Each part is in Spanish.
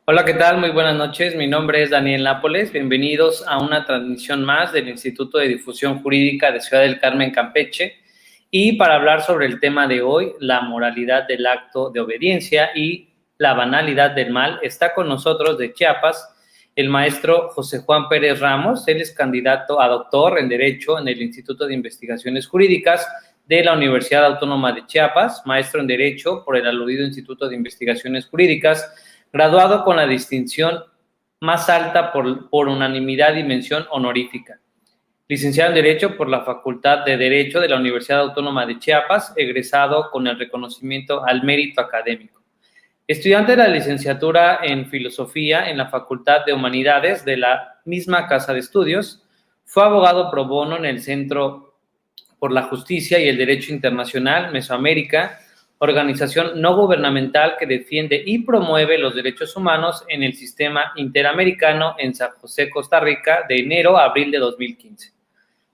Hola, ¿qué tal? Muy buenas noches. Mi nombre es Daniel Nápoles. Bienvenidos a una transmisión más del Instituto de Difusión Jurídica de Ciudad del Carmen, Campeche. Y para hablar sobre el tema de hoy, la moralidad del acto de obediencia y la banalidad del mal, está con nosotros de Chiapas el maestro José Juan Pérez Ramos. Él es candidato a doctor en Derecho en el Instituto de Investigaciones Jurídicas de la Universidad Autónoma de Chiapas, maestro en Derecho por el aludido Instituto de Investigaciones Jurídicas, graduado con la distinción más alta por unanimidad y mención honorífica. Licenciado en Derecho por la Facultad de Derecho de la Universidad Autónoma de Chiapas, egresado con el reconocimiento al mérito académico. Estudiante de la licenciatura en Filosofía en la Facultad de Humanidades de la misma Casa de Estudios, fue abogado pro bono en el Centro por la Justicia y el Derecho Internacional Mesoamérica, organización no gubernamental que defiende y promueve los derechos humanos en el sistema interamericano en San José, Costa Rica, de enero a abril de 2015.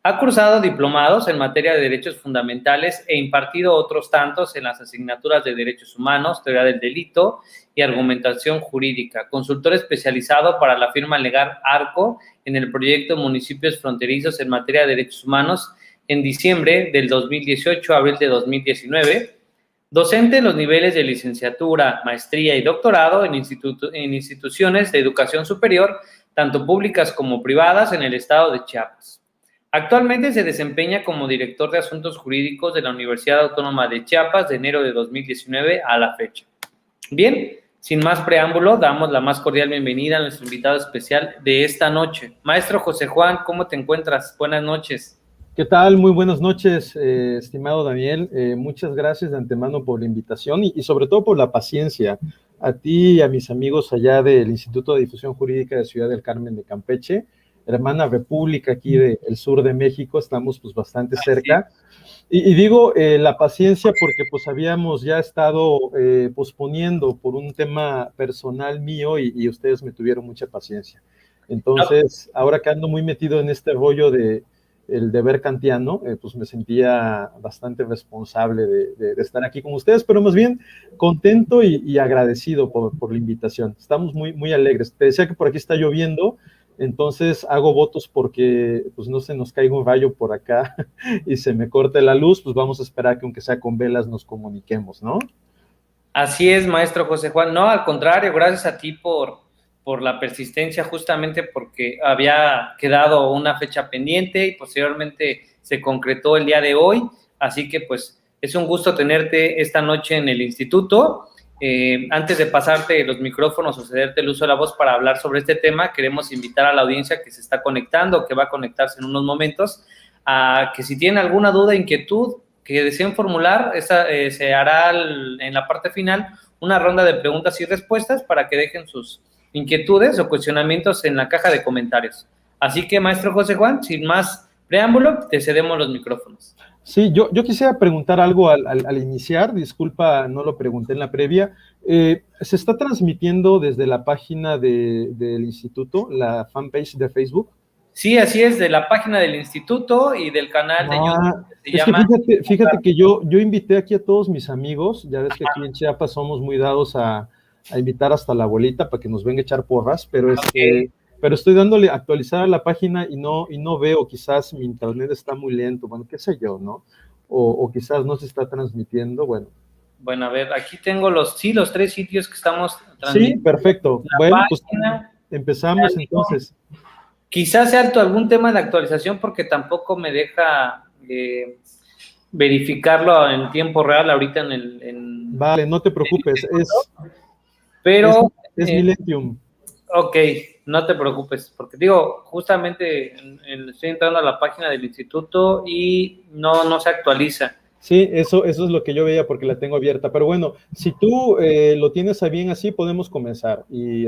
Ha cursado diplomados en materia de derechos fundamentales e impartido otros tantos en las asignaturas de derechos humanos, teoría del delito y argumentación jurídica. Consultor especializado para la firma legal Arco en el proyecto Municipios Fronterizos en materia de derechos humanos en diciembre del 2018 a abril de 2019. Docente en los niveles de licenciatura, maestría y doctorado en instituciones de educación superior, tanto públicas como privadas, en el estado de Chiapas. Actualmente se desempeña como director de Asuntos Jurídicos de la Universidad Autónoma de Chiapas de enero de 2019 a la fecha. Bien, sin más preámbulo, damos la más cordial bienvenida a nuestro invitado especial de esta noche. Maestro José Juan, ¿cómo te encuentras? Buenas noches. ¿Qué tal? Muy buenas noches, estimado Daniel. Muchas gracias de antemano por la invitación y sobre todo por la paciencia. A ti y a mis amigos allá del Instituto de Difusión Jurídica de Ciudad del Carmen de Campeche, hermana república aquí del sur de México, estamos pues bastante cerca. Y digo la paciencia porque pues habíamos ya estado posponiendo por un tema personal mío y ustedes me tuvieron mucha paciencia. Entonces, ahora que ando muy metido en este rollo de el deber kantiano, pues me sentía bastante responsable de estar aquí con ustedes, pero más bien contento y agradecido por la invitación. Estamos muy alegres. Te decía que por aquí está lloviendo, entonces hago votos porque pues no se nos caiga un rayo por acá y se me corte la luz, pues vamos a esperar que aunque sea con velas nos comuniquemos, ¿no? Así es, maestro José Juan. No, al contrario, gracias a ti por la persistencia, justamente porque había quedado una fecha pendiente y posteriormente se concretó el día de hoy. Así que pues es un gusto tenerte esta noche en el instituto. Antes de pasarte los micrófonos o cederte el uso de la voz para hablar sobre este tema, queremos invitar a la audiencia que se está conectando, que va a conectarse en unos momentos, a que si tienen alguna duda, inquietud, que deseen formular, se hará en la parte final una ronda de preguntas y respuestas para que dejen sus inquietudes o cuestionamientos en la caja de comentarios. Así que, maestro José Juan, sin más preámbulo, te cedemos los micrófonos. Sí, yo quisiera preguntar algo al iniciar, disculpa, no lo pregunté en la previa. ¿Se está transmitiendo desde la página del instituto, la fanpage de Facebook? Sí, así es, de la página del instituto y del canal de YouTube que se llama... Fíjate que yo invité aquí a todos mis amigos, ya ves que aquí en Chiapas somos muy dados a invitar hasta la abuelita para que nos venga a echar porras, pero pero estoy dándole actualizar a la página y no veo, quizás mi internet está muy lento, bueno, qué sé yo, ¿no? O quizás no se está transmitiendo, bueno. Bueno, a ver, aquí tengo los 3 sitios que estamos transmitiendo. Sí, perfecto. Bueno, pues empezamos entonces. Quizás sea algún tema de actualización porque tampoco me deja verificarlo en tiempo real ahorita Vale, no te preocupes, pero es Millennium. Ok, no te preocupes, porque digo, justamente estoy entrando a la página del instituto y no se actualiza. Sí, eso es lo que yo veía porque la tengo abierta, pero bueno, si tú lo tienes bien así, podemos comenzar y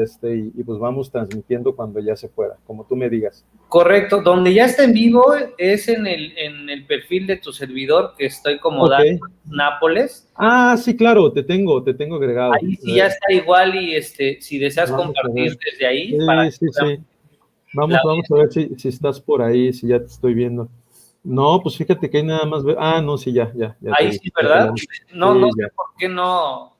pues vamos transmitiendo cuando ya se pueda, como tú me digas. Correcto, donde ya está en vivo es en el perfil de tu servidor, que estoy como Daniel Nápoles. Ah, sí, claro, te tengo agregado. Ahí sí ya está igual y si deseas compartir desde ahí. Sí. Vamos a ver si estás por ahí, si ya te estoy viendo. No, pues fíjate que hay nada más. Ah, no, sí, ya. Ahí sí, ¿verdad? No sé por qué no.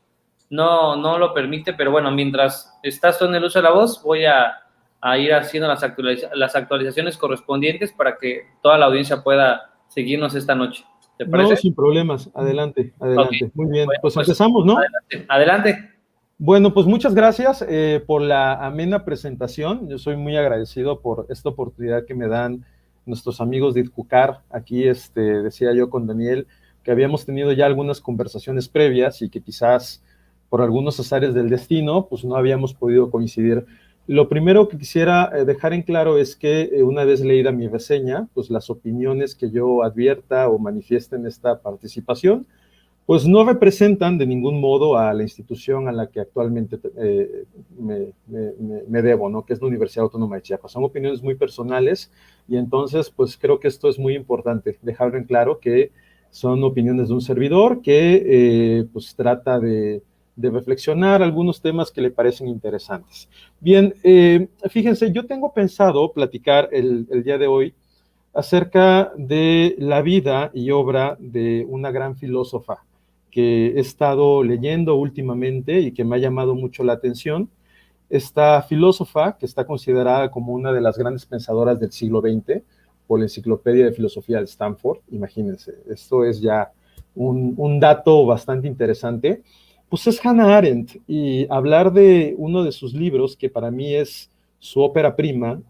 no lo permite, pero bueno, mientras estás tú en el uso de la voz, voy a ir haciendo las actualizaciones correspondientes para que toda la audiencia pueda seguirnos esta noche. ¿Te No, parece? sin problemas. Adelante, Ok, adelante. Muy bien. bueno, Pues pues empezamos, ¿no? adelante. Adelante. Bueno, pues muchas gracias por la amena presentación. Yo soy muy agradecido por esta oportunidad que me dan nuestros amigos de ITJUCAR. Aquí decía yo con Daniel que habíamos tenido ya algunas conversaciones previas y que quizás por algunos azares del destino, pues no habíamos podido coincidir. Lo primero que quisiera dejar en claro es que una vez leída mi reseña, pues las opiniones que yo advierta o manifieste en esta participación, pues no representan de ningún modo a la institución a la que actualmente me debo, ¿no? Que es la Universidad Autónoma de Chiapas. Son opiniones muy personales y entonces, pues creo que esto es muy importante, dejarlo en claro que son opiniones de un servidor que pues trata de reflexionar algunos temas que le parecen interesantes. Bien, fíjense, yo tengo pensado platicar el día de hoy acerca de la vida y obra de una gran filósofa que he estado leyendo últimamente y que me ha llamado mucho la atención. Esta filósofa, que está considerada como una de las grandes pensadoras del siglo XX por la Enciclopedia de Filosofía de Stanford, imagínense, esto es ya un dato bastante interesante, pues es Hannah Arendt, y hablar de uno de sus libros, que para mí es su ópera prima,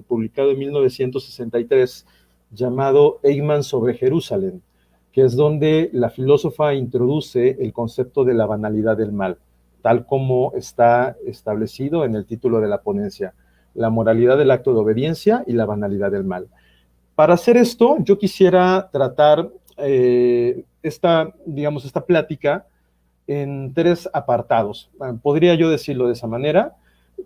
publicado en 1963, llamado Eichmann sobre Jerusalén, que es donde la filósofa introduce el concepto de la banalidad del mal, tal como está establecido en el título de la ponencia, la moralidad del acto de obediencia y la banalidad del mal. Para hacer esto, yo quisiera tratar esta plática en tres apartados. Podría yo decirlo de esa manera,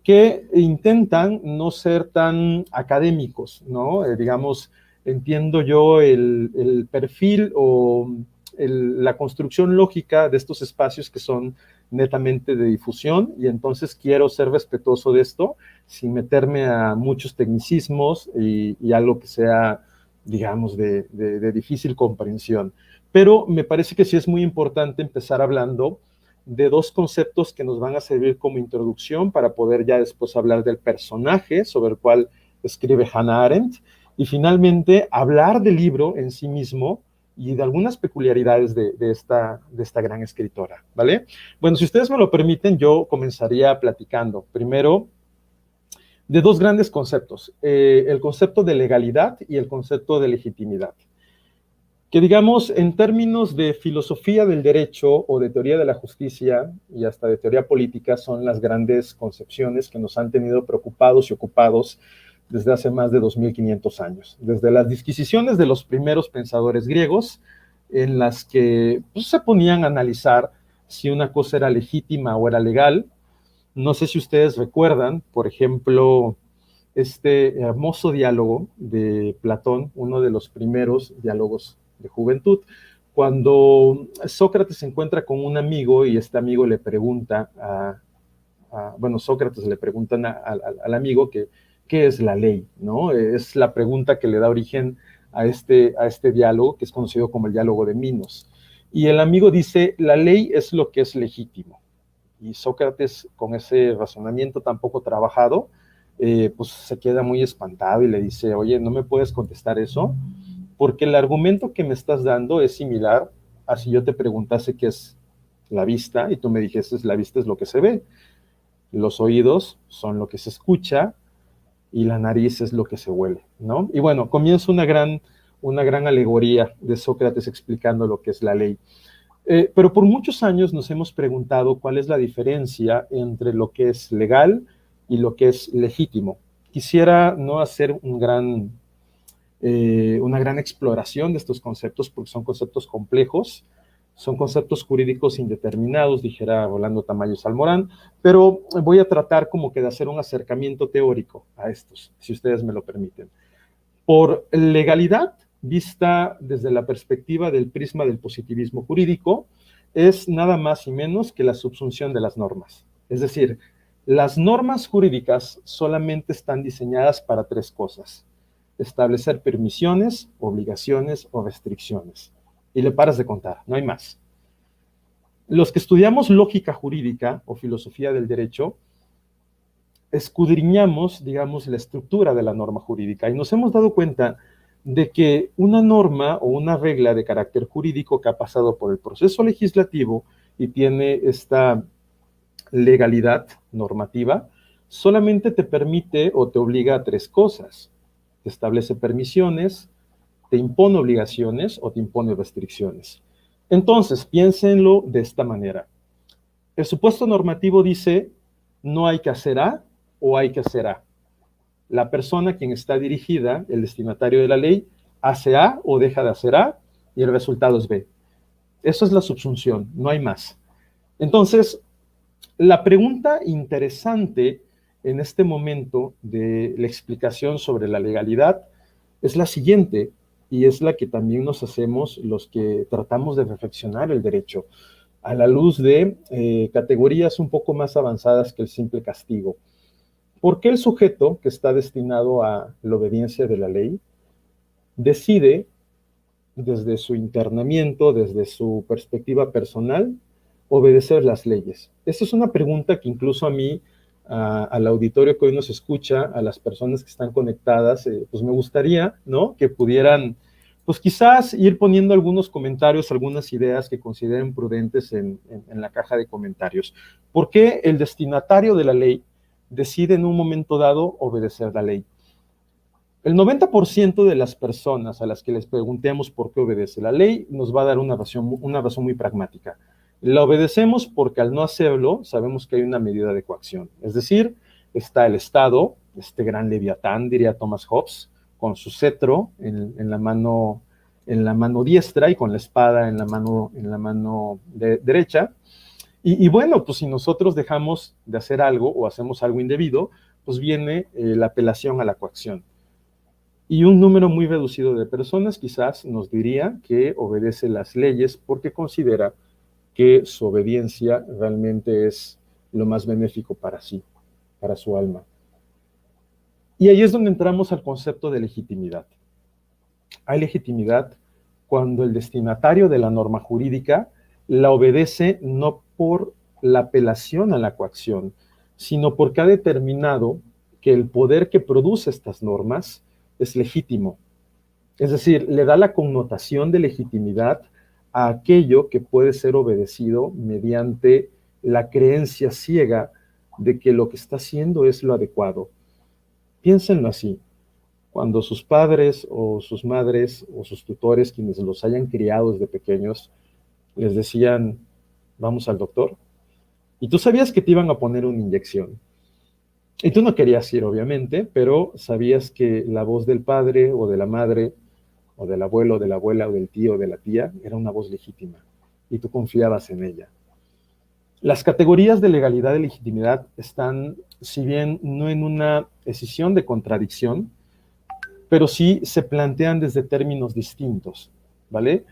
que intentan no ser tan académicos, ¿no? Digamos, entiendo yo el perfil o la construcción lógica de estos espacios que son netamente de difusión, y entonces quiero ser respetuoso de esto sin meterme a muchos tecnicismos y algo que sea, digamos, de difícil comprensión. Pero me parece que sí es muy importante empezar hablando de dos conceptos que nos van a servir como introducción para poder ya después hablar del personaje sobre el cual escribe Hannah Arendt, y finalmente hablar del libro en sí mismo y de algunas peculiaridades de esta gran escritora, ¿vale? Bueno, si ustedes me lo permiten, yo comenzaría platicando primero de dos grandes conceptos, el concepto de legalidad y el concepto de legitimidad, que digamos en términos de filosofía del derecho o de teoría de la justicia y hasta de teoría política son las grandes concepciones que nos han tenido preocupados y ocupados desde hace más de 2500 años, desde las disquisiciones de los primeros pensadores griegos en las que pues, se ponían a analizar si una cosa era legítima o era legal. No sé si ustedes recuerdan, por ejemplo, este hermoso diálogo de Platón, uno de los primeros diálogos de juventud, cuando Sócrates se encuentra con un amigo y este amigo le pregunta bueno, Sócrates le pregunta al amigo que qué es la ley, ¿no? Es la pregunta que le da origen a este diálogo, que es conocido como el diálogo de Minos. Y el amigo dice, la ley es lo que es legítimo. Y Sócrates, con ese razonamiento tan poco trabajado, pues se queda muy espantado y le dice, oye, ¿no me puedes contestar eso? Porque el argumento que me estás dando es similar a si yo te preguntase qué es la vista y tú me dijese, la vista es lo que se ve, los oídos son lo que se escucha y la nariz es lo que se huele, ¿no? Y bueno, comienza una gran alegoría de Sócrates explicando lo que es la ley. Pero por muchos años nos hemos preguntado cuál es la diferencia entre lo que es legal y lo que es legítimo. Quisiera no hacer una gran exploración de estos conceptos porque son conceptos complejos, son conceptos jurídicos indeterminados, dijera Rolando Tamayo Salmorán, pero voy a tratar como que de hacer un acercamiento teórico a estos, si ustedes me lo permiten. Por legalidad, vista desde la perspectiva del prisma del positivismo jurídico, es nada más y menos que la subsunción de las normas. Es decir, las normas jurídicas solamente están diseñadas para tres cosas: establecer permisiones, obligaciones o restricciones. Y le paras de contar, no hay más. Los que estudiamos lógica jurídica o filosofía del derecho, escudriñamos, digamos, la estructura de la norma jurídica y nos hemos dado cuenta de que una norma o una regla de carácter jurídico que ha pasado por el proceso legislativo y tiene esta legalidad normativa, solamente te permite o te obliga a tres cosas. Te establece permisiones, te impone obligaciones o te impone restricciones. Entonces, piénsenlo de esta manera. El supuesto normativo dice, no hay que hacer A o hay que hacer A. La persona a quien está dirigida, el destinatario de la ley, hace A o deja de hacer A y el resultado es B. Eso es la subsunción, no hay más. Entonces, la pregunta interesante en este momento de la explicación sobre la legalidad es la siguiente, y es la que también nos hacemos los que tratamos de reflexionar el derecho, a la luz de categorías un poco más avanzadas que el simple castigo. ¿Por qué el sujeto que está destinado a la obediencia de la ley decide, desde su internamiento, desde su perspectiva personal, obedecer las leyes? Esa es una pregunta que incluso a mí, al auditorio que hoy nos escucha, a las personas que están conectadas, pues me gustaría, ¿no?, que pudieran, pues quizás ir poniendo algunos comentarios, algunas ideas que consideren prudentes en la caja de comentarios. ¿Por qué el destinatario de la ley decide en un momento dado obedecer la ley? El 90% de las personas a las que les preguntemos por qué obedece la ley nos va a dar una razón muy pragmática. La obedecemos porque al no hacerlo sabemos que hay una medida de coacción. Es decir, está el Estado, este gran leviatán, diría Thomas Hobbes, con su cetro en la mano diestra y con la espada en la mano derecha. Y bueno, pues si nosotros dejamos de hacer algo o hacemos algo indebido, pues viene la apelación a la coacción. Y un número muy reducido de personas quizás nos diría que obedece las leyes porque considera que su obediencia realmente es lo más benéfico para sí, para su alma. Y ahí es donde entramos al concepto de legitimidad. Hay legitimidad cuando el destinatario de la norma jurídica la obedece no por la apelación a la coacción, sino porque ha determinado que el poder que produce estas normas es legítimo. Es decir, le da la connotación de legitimidad a aquello que puede ser obedecido mediante la creencia ciega de que lo que está haciendo es lo adecuado. Piénsenlo así. Cuando sus padres o sus madres o sus tutores, quienes los hayan criado desde pequeños, les decían, vamos al doctor, y tú sabías que te iban a poner una inyección. Y tú no querías ir, obviamente, pero sabías que la voz del padre o de la madre o del abuelo, de la abuela, o del tío, o de la tía, era una voz legítima, y tú confiabas en ella. Las categorías de legalidad y legitimidad están, si bien no en una escisión de contradicción, pero sí se plantean desde términos distintos, ¿vale?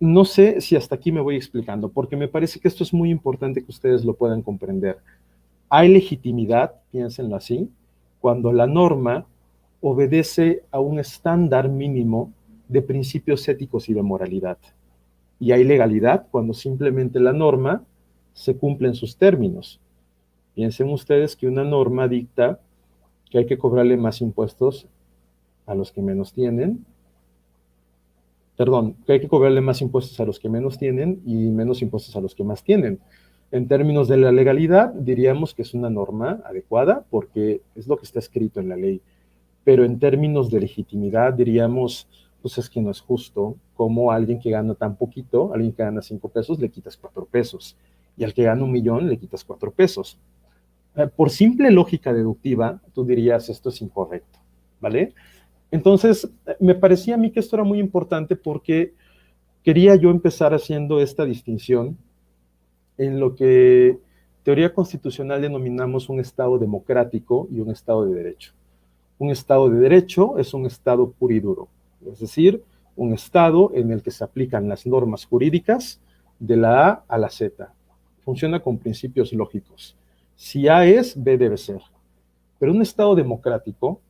No sé si hasta aquí me voy explicando, porque me parece que esto es muy importante que ustedes lo puedan comprender. Hay legitimidad, piénsenlo así, cuando la norma obedece a un estándar mínimo de principios éticos y de moralidad. Y hay legalidad cuando simplemente la norma se cumple en sus términos. Piensen ustedes que una norma dicta que hay que cobrarle más impuestos a los que menos tienen, que hay que cobrarle más impuestos a los que menos tienen y menos impuestos a los que más tienen. En términos de la legalidad, diríamos que es una norma adecuada porque es lo que está escrito en la ley. Pero en términos de legitimidad, diríamos, pues es que no es justo como a alguien que gana tan poquito, a alguien que gana 5 pesos, le quitas 4 pesos. Y al que gana 1,000,000, le quitas 4 pesos. Por simple lógica deductiva, tú dirías, esto es incorrecto, ¿vale? Entonces, me parecía a mí que esto era muy importante porque quería yo empezar haciendo esta distinción en lo que teoría constitucional denominamos un Estado democrático y un Estado de derecho. Un Estado de derecho es un Estado puro y duro, es decir, un Estado en el que se aplican las normas jurídicas de la A a la Z. Funciona con principios lógicos. Si A es, B debe ser. Pero un Estado democrático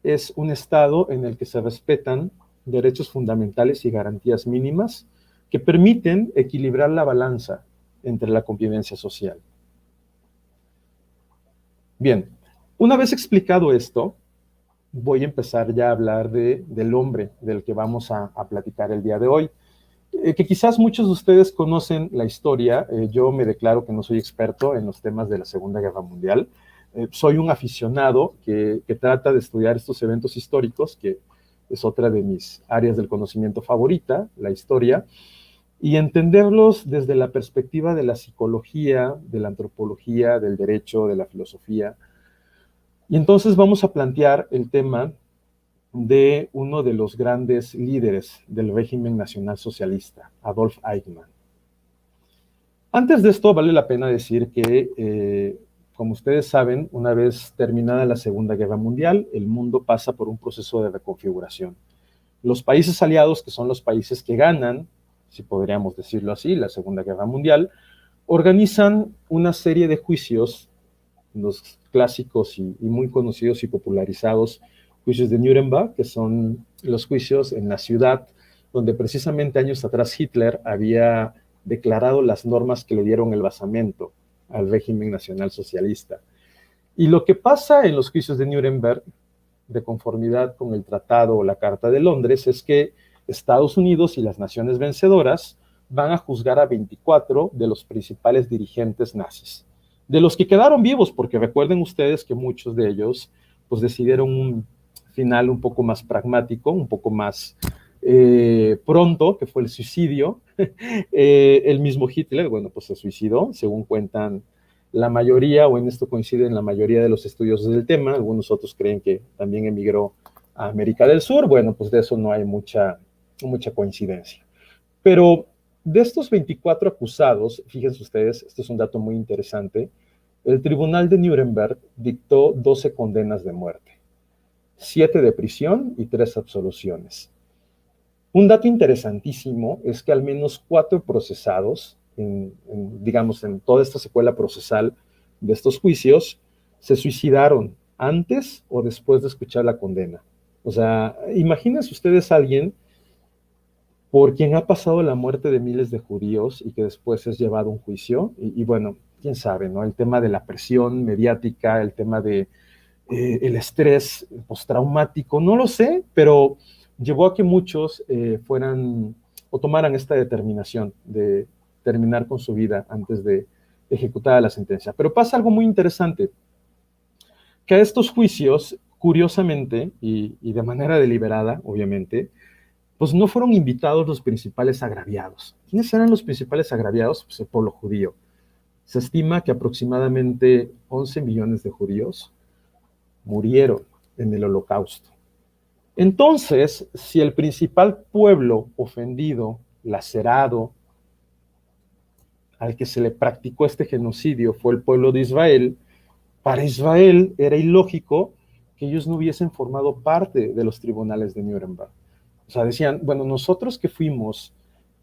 es un Estado en el que se respetan derechos fundamentales y garantías mínimas que permiten equilibrar la balanza entre la convivencia social. Bien, una vez explicado esto, voy a empezar ya a hablar del hombre del que vamos a platicar el día de hoy. Que quizás muchos de ustedes conocen la historia. Yo me declaro que no soy experto en los temas de la Segunda Guerra Mundial. Soy un aficionado que trata de estudiar estos eventos históricos, que es otra de mis áreas del conocimiento favorita, la historia, y entenderlos desde la perspectiva de la psicología, de la antropología, del derecho, de la filosofía. Y entonces vamos a plantear el tema de uno de los grandes líderes del régimen nacional socialista, Adolf Eichmann. Antes de esto, vale la pena decir que, como ustedes saben, una vez terminada la Segunda Guerra Mundial, el mundo pasa por un proceso de reconfiguración. Los países aliados, que son los países que ganan, si podríamos decirlo así, la Segunda Guerra Mundial, organizan una serie de juicios, los clásicos y muy conocidos y popularizados juicios de Nuremberg, que son los juicios en la ciudad donde precisamente años atrás Hitler había declarado las normas que le dieron el basamento al régimen nacional socialista. Y lo que pasa en los juicios de Nuremberg, de conformidad con el Tratado o la Carta de Londres, es que Estados Unidos y las naciones vencedoras van a juzgar a 24 de los principales dirigentes nazis, de los que quedaron vivos, porque recuerden ustedes que muchos de ellos pues decidieron un final un poco más pragmático, un poco más pronto, que fue el suicidio. El mismo Hitler, bueno, pues se suicidó, según cuentan la mayoría, o en esto coinciden la mayoría de los estudiosos del tema. Algunos otros creen que también emigró a América del Sur. Bueno, pues de eso no hay mucha coincidencia. Pero de estos 24 acusados, fíjense ustedes, esto es un dato muy interesante, el Tribunal de Nuremberg dictó 12 condenas de muerte, 7 de prisión y 3 absoluciones. Un dato interesantísimo es que al menos 4 procesados, digamos, en toda esta secuela procesal de estos juicios, se suicidaron antes o después de escuchar la condena. O sea, imagínense ustedes a alguien por quien ha pasado la muerte de miles de judíos y que después es llevado a un juicio. Y bueno, quién sabe, ¿no? El tema de la presión mediática, el tema de el estrés postraumático, no lo sé, pero llevó a que muchos fueran o tomaran esta determinación de terminar con su vida antes de ejecutar la sentencia. Pero pasa algo muy interesante, que a estos juicios, curiosamente y de manera deliberada, obviamente, pues no fueron invitados los principales agraviados. ¿Quiénes eran los principales agraviados? Pues el pueblo judío. Se estima que aproximadamente 11 millones de judíos murieron en el Holocausto. Entonces, si el principal pueblo ofendido, lacerado, al que se le practicó este genocidio fue el pueblo de Israel, para Israel era ilógico que ellos no hubiesen formado parte de los tribunales de Nuremberg. O sea, decían, bueno, nosotros que fuimos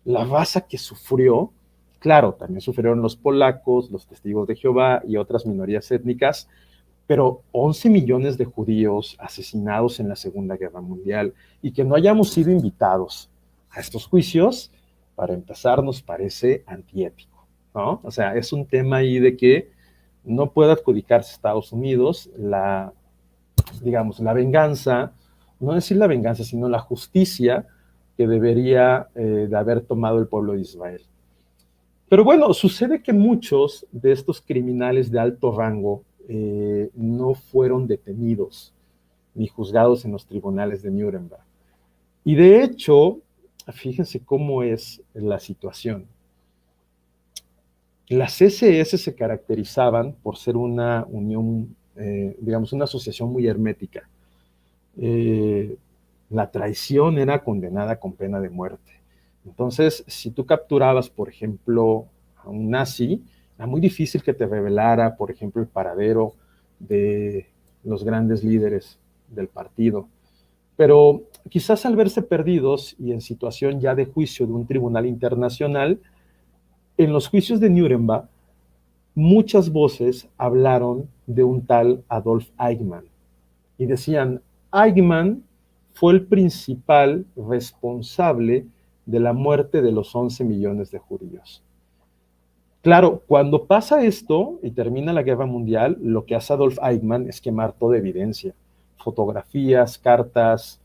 la raza que sufrió, claro, también sufrieron los polacos, los testigos de Jehová y otras minorías étnicas, pero 11 millones de judíos asesinados en la Segunda Guerra Mundial y que no hayamos sido invitados a estos juicios, para empezar, nos parece antiético, ¿no? O sea, es un tema ahí de que no puede adjudicarse a Estados Unidos digamos, la venganza, no decir la venganza, sino la justicia que debería de haber tomado el pueblo de Israel. Pero bueno, sucede que muchos de estos criminales de alto rango no fueron detenidos ni juzgados en los tribunales de Nuremberg. Y de hecho, fíjense cómo es la situación. Las SS se caracterizaban por ser una unión, digamos, una asociación muy hermética. La traición era condenada con pena de muerte. Entonces, si tú capturabas, por ejemplo, a un nazi, era muy difícil que te revelara, por ejemplo, el paradero de los grandes líderes del partido. Pero quizás al verse perdidos y en situación ya de juicio de un tribunal internacional, en los juicios de Nuremberg, muchas voces hablaron de un tal Adolf Eichmann y decían, Eichmann fue el principal responsable de la muerte de los 11 millones de judíos. Claro, cuando pasa esto y termina la guerra mundial, lo que hace Adolf Eichmann es quemar toda evidencia, fotografías, cartas,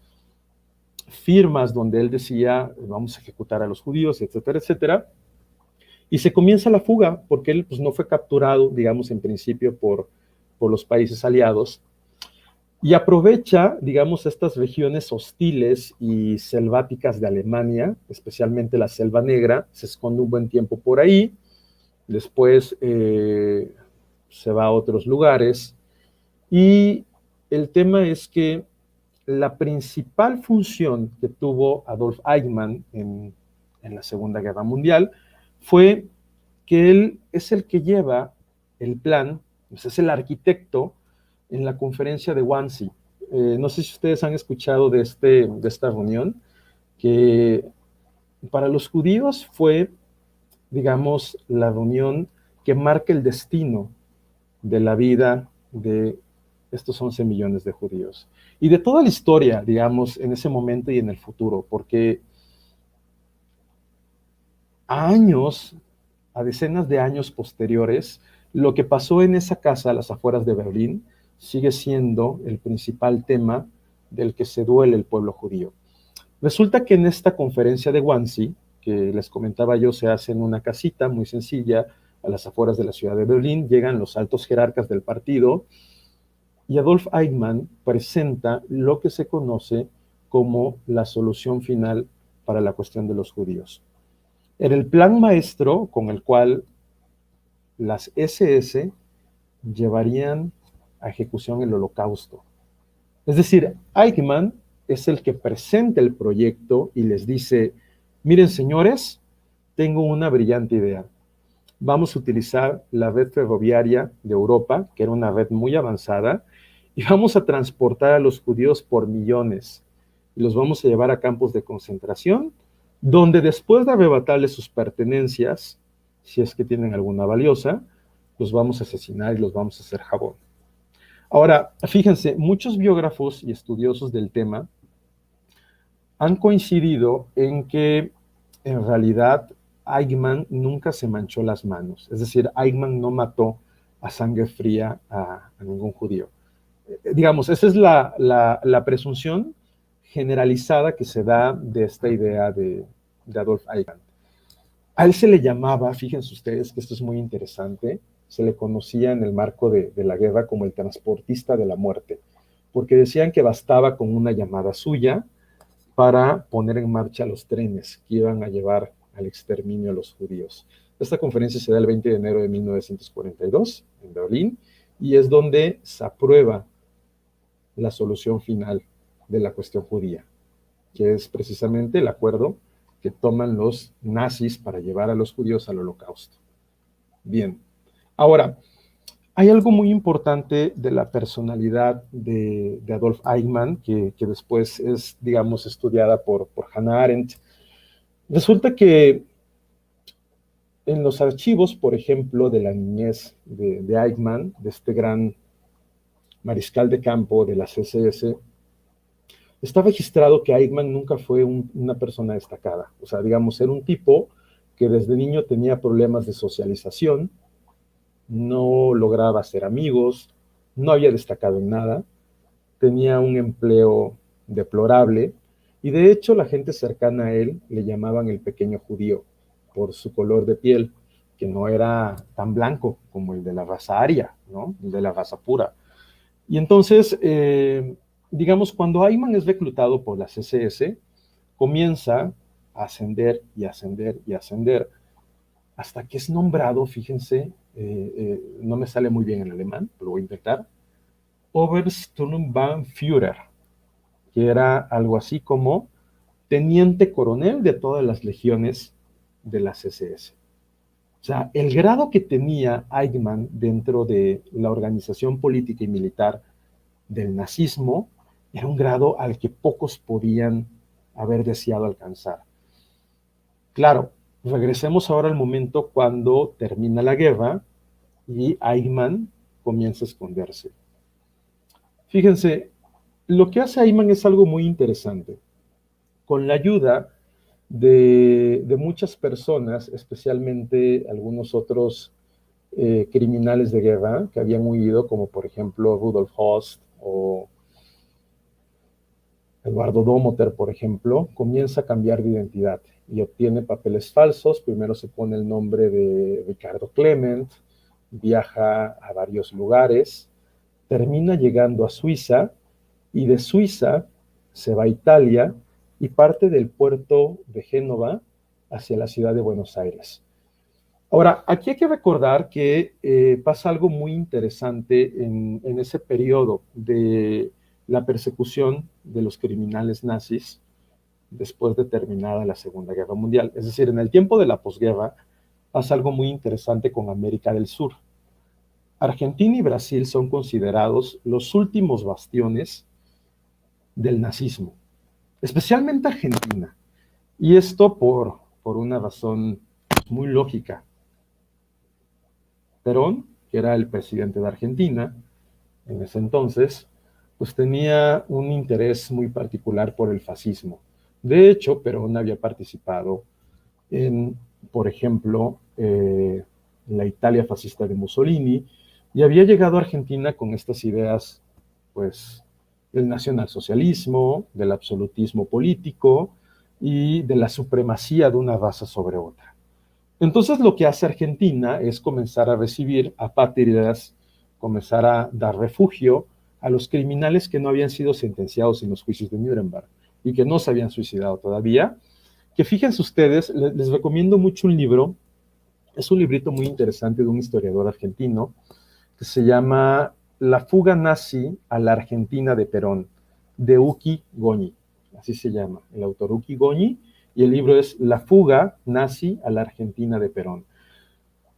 firmas donde él decía, vamos a ejecutar a los judíos, etcétera, etcétera. Y se comienza la fuga, porque él pues, no fue capturado, digamos, en principio por los países aliados, y aprovecha, digamos, estas regiones hostiles y selváticas de Alemania, especialmente la Selva Negra, se esconde un buen tiempo por ahí, después se va a otros lugares, y el tema es que la principal función que tuvo Adolf Eichmann en la Segunda Guerra Mundial fue que él es el que lleva el plan, pues es el arquitecto en la conferencia de Wannsee. No sé si ustedes han escuchado de esta reunión, que para los judíos fue, digamos, la reunión que marca el destino de la vida de estos 11 millones de judíos. Y de toda la historia, digamos, en ese momento y en el futuro, porque a años, a decenas de años posteriores, lo que pasó en esa casa a las afueras de Berlín sigue siendo el principal tema del que se duele el pueblo judío. Resulta que en esta conferencia de Wannsee, que les comentaba yo, se hace en una casita muy sencilla a las afueras de la ciudad de Berlín, llegan los altos jerarcas del partido y Adolf Eichmann presenta lo que se conoce como la solución final para la cuestión de los judíos. Era el plan maestro con el cual las SS llevarían a ejecución el holocausto. Es decir, Eichmann es el que presenta el proyecto y les dice, miren señores, tengo una brillante idea. Vamos a utilizar la red ferroviaria de Europa, que era una red muy avanzada, y vamos a transportar a los judíos por millones. Y los vamos a llevar a campos de concentración, donde después de arrebatarles sus pertenencias, si es que tienen alguna valiosa, los vamos a asesinar y los vamos a hacer jabón. Ahora, fíjense, muchos biógrafos y estudiosos del tema han coincidido en que en realidad Eichmann nunca se manchó las manos. Es decir, Eichmann no mató a sangre fría a ningún judío. Digamos, esa es la presunción generalizada que se da de esta idea de Adolf Eichmann. A él se le llamaba, fíjense ustedes que esto es muy interesante, se le conocía en el marco de la guerra como el transportista de la muerte, porque decían que bastaba con una llamada suya para poner en marcha los trenes que iban a llevar al exterminio a los judíos. Esta conferencia se da el 20 de enero de 1942 en Berlín y es donde se aprueba la solución final de la cuestión judía, que es precisamente el acuerdo que toman los nazis para llevar a los judíos al holocausto. Bien, ahora, hay algo muy importante de la personalidad de Adolf Eichmann, que después es, digamos, estudiada por Hannah Arendt. Resulta que en los archivos, por ejemplo, de la niñez de Eichmann, de este gran mariscal de campo de las SS, está registrado que Eichmann nunca fue una persona destacada. O sea, digamos, era un tipo que desde niño tenía problemas de socialización, no lograba hacer amigos, no había destacado en nada, tenía un empleo deplorable y de hecho la gente cercana a él le llamaban el pequeño judío por su color de piel, que no era tan blanco como el de la raza aria, ¿no? El de la raza pura. Y entonces, digamos, cuando Eichmann es reclutado por las SS, comienza a ascender y ascender y ascender, hasta que es nombrado, fíjense, no me sale muy bien en alemán, pero voy a intentar, Obersturmbannführer, que era algo así como teniente coronel de todas las legiones de las SS. O sea, el grado que tenía Eichmann dentro de la organización política y militar del nazismo era un grado al que pocos podían haber deseado alcanzar. Claro, regresemos ahora al momento cuando termina la guerra y Eichmann comienza a esconderse. Fíjense, lo que hace Eichmann es algo muy interesante. Con la ayuda de muchas personas, especialmente algunos otros criminales de guerra que habían huido, como por ejemplo Rudolf Höss o Eduardo Domoter, por ejemplo, comienza a cambiar de identidad y obtiene papeles falsos. Primero se pone el nombre de Ricardo Clement, viaja a varios lugares, termina llegando a Suiza y de Suiza se va a Italia y parte del puerto de Génova hacia la ciudad de Buenos Aires. Ahora, aquí hay que recordar que pasa algo muy interesante en ese periodo de la persecución de los criminales nazis después de terminada la Segunda Guerra Mundial. Es decir, en el tiempo de la posguerra pasa algo muy interesante con América del Sur. Argentina y Brasil son considerados los últimos bastiones del nazismo, especialmente Argentina. Y esto por una razón muy lógica. Perón, que era el presidente de Argentina en ese entonces, pues tenía un interés muy particular por el fascismo. De hecho, Perón había participado en, por ejemplo, la Italia fascista de Mussolini, y había llegado a Argentina con estas ideas, pues, del nacionalsocialismo, del absolutismo político y de la supremacía de una raza sobre otra. Entonces lo que hace Argentina es comenzar a recibir apátridas, comenzar a dar refugio a los criminales que no habían sido sentenciados en los juicios de Nuremberg y que no se habían suicidado todavía. Que fíjense ustedes, les recomiendo mucho un libro, es un librito muy interesante de un historiador argentino que se llama La fuga nazi a la Argentina de Perón, de Uki Goñi, así se llama, el autor Uki Goñi, y el libro es La fuga nazi a la Argentina de Perón.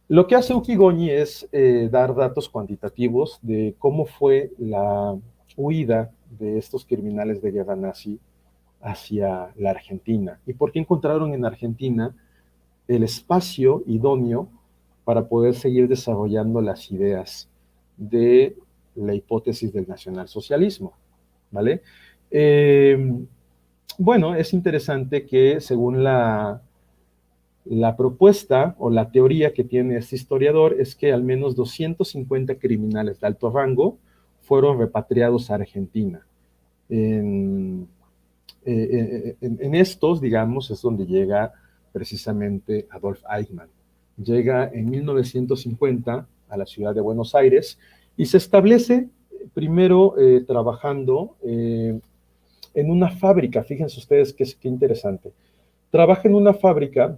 Lo que hace Uki Goñi es dar datos cuantitativos de cómo fue la huida de estos criminales de guerra nazi hacia la Argentina y por qué encontraron en Argentina el espacio idóneo para poder seguir desarrollando las ideas de la hipótesis del nacionalsocialismo, ¿vale? Bueno, es interesante que según la propuesta o la teoría que tiene este historiador es que al menos 250 criminales de alto rango fueron repatriados a Argentina. En estos, digamos, es donde llega precisamente Adolf Eichmann. Llega en 1950 a la ciudad de Buenos Aires y se establece primero trabajando en una fábrica. Fíjense ustedes qué interesante. Trabaja en una fábrica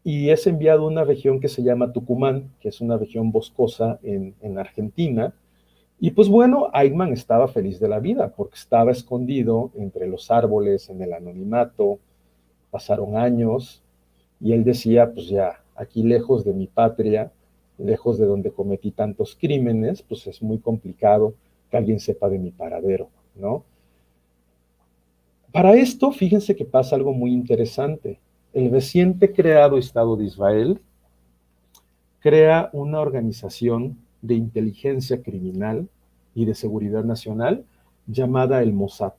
y es enviado a una región que se llama Tucumán, que es una región boscosa en Argentina. Y pues bueno, Eichmann estaba feliz de la vida porque estaba escondido entre los árboles, en el anonimato. Pasaron años y él decía, pues ya, aquí lejos de mi patria, lejos de donde cometí tantos crímenes, pues es muy complicado que alguien sepa de mi paradero, ¿no? Para esto, fíjense que pasa algo muy interesante. El reciente creado Estado de Israel crea una organización de inteligencia criminal y de seguridad nacional llamada el Mossad.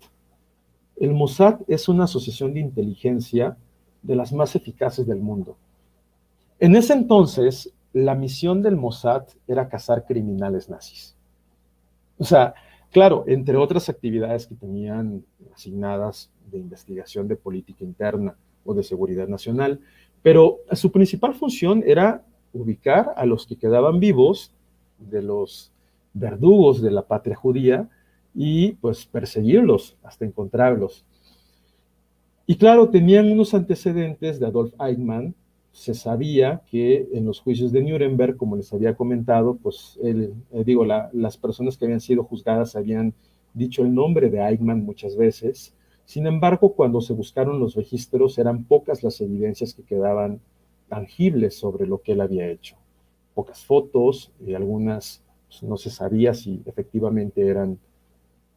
El Mossad es una asociación de inteligencia de las más eficaces del mundo. En ese entonces, la misión del Mossad era cazar criminales nazis. O sea, claro, entre otras actividades que tenían asignadas de investigación de política interna o de seguridad nacional, pero su principal función era ubicar a los que quedaban vivos de los verdugos de la patria judía y pues perseguirlos hasta encontrarlos. Y claro, tenían unos antecedentes de Adolf Eichmann. Se sabía que en los juicios de Nuremberg, como les había comentado, pues las personas que habían sido juzgadas habían dicho el nombre de Eichmann muchas veces. Sin embargo, cuando se buscaron los registros, eran pocas las evidencias que quedaban tangibles sobre lo que él había hecho. Pocas fotos y algunas pues, no se sabía si efectivamente eran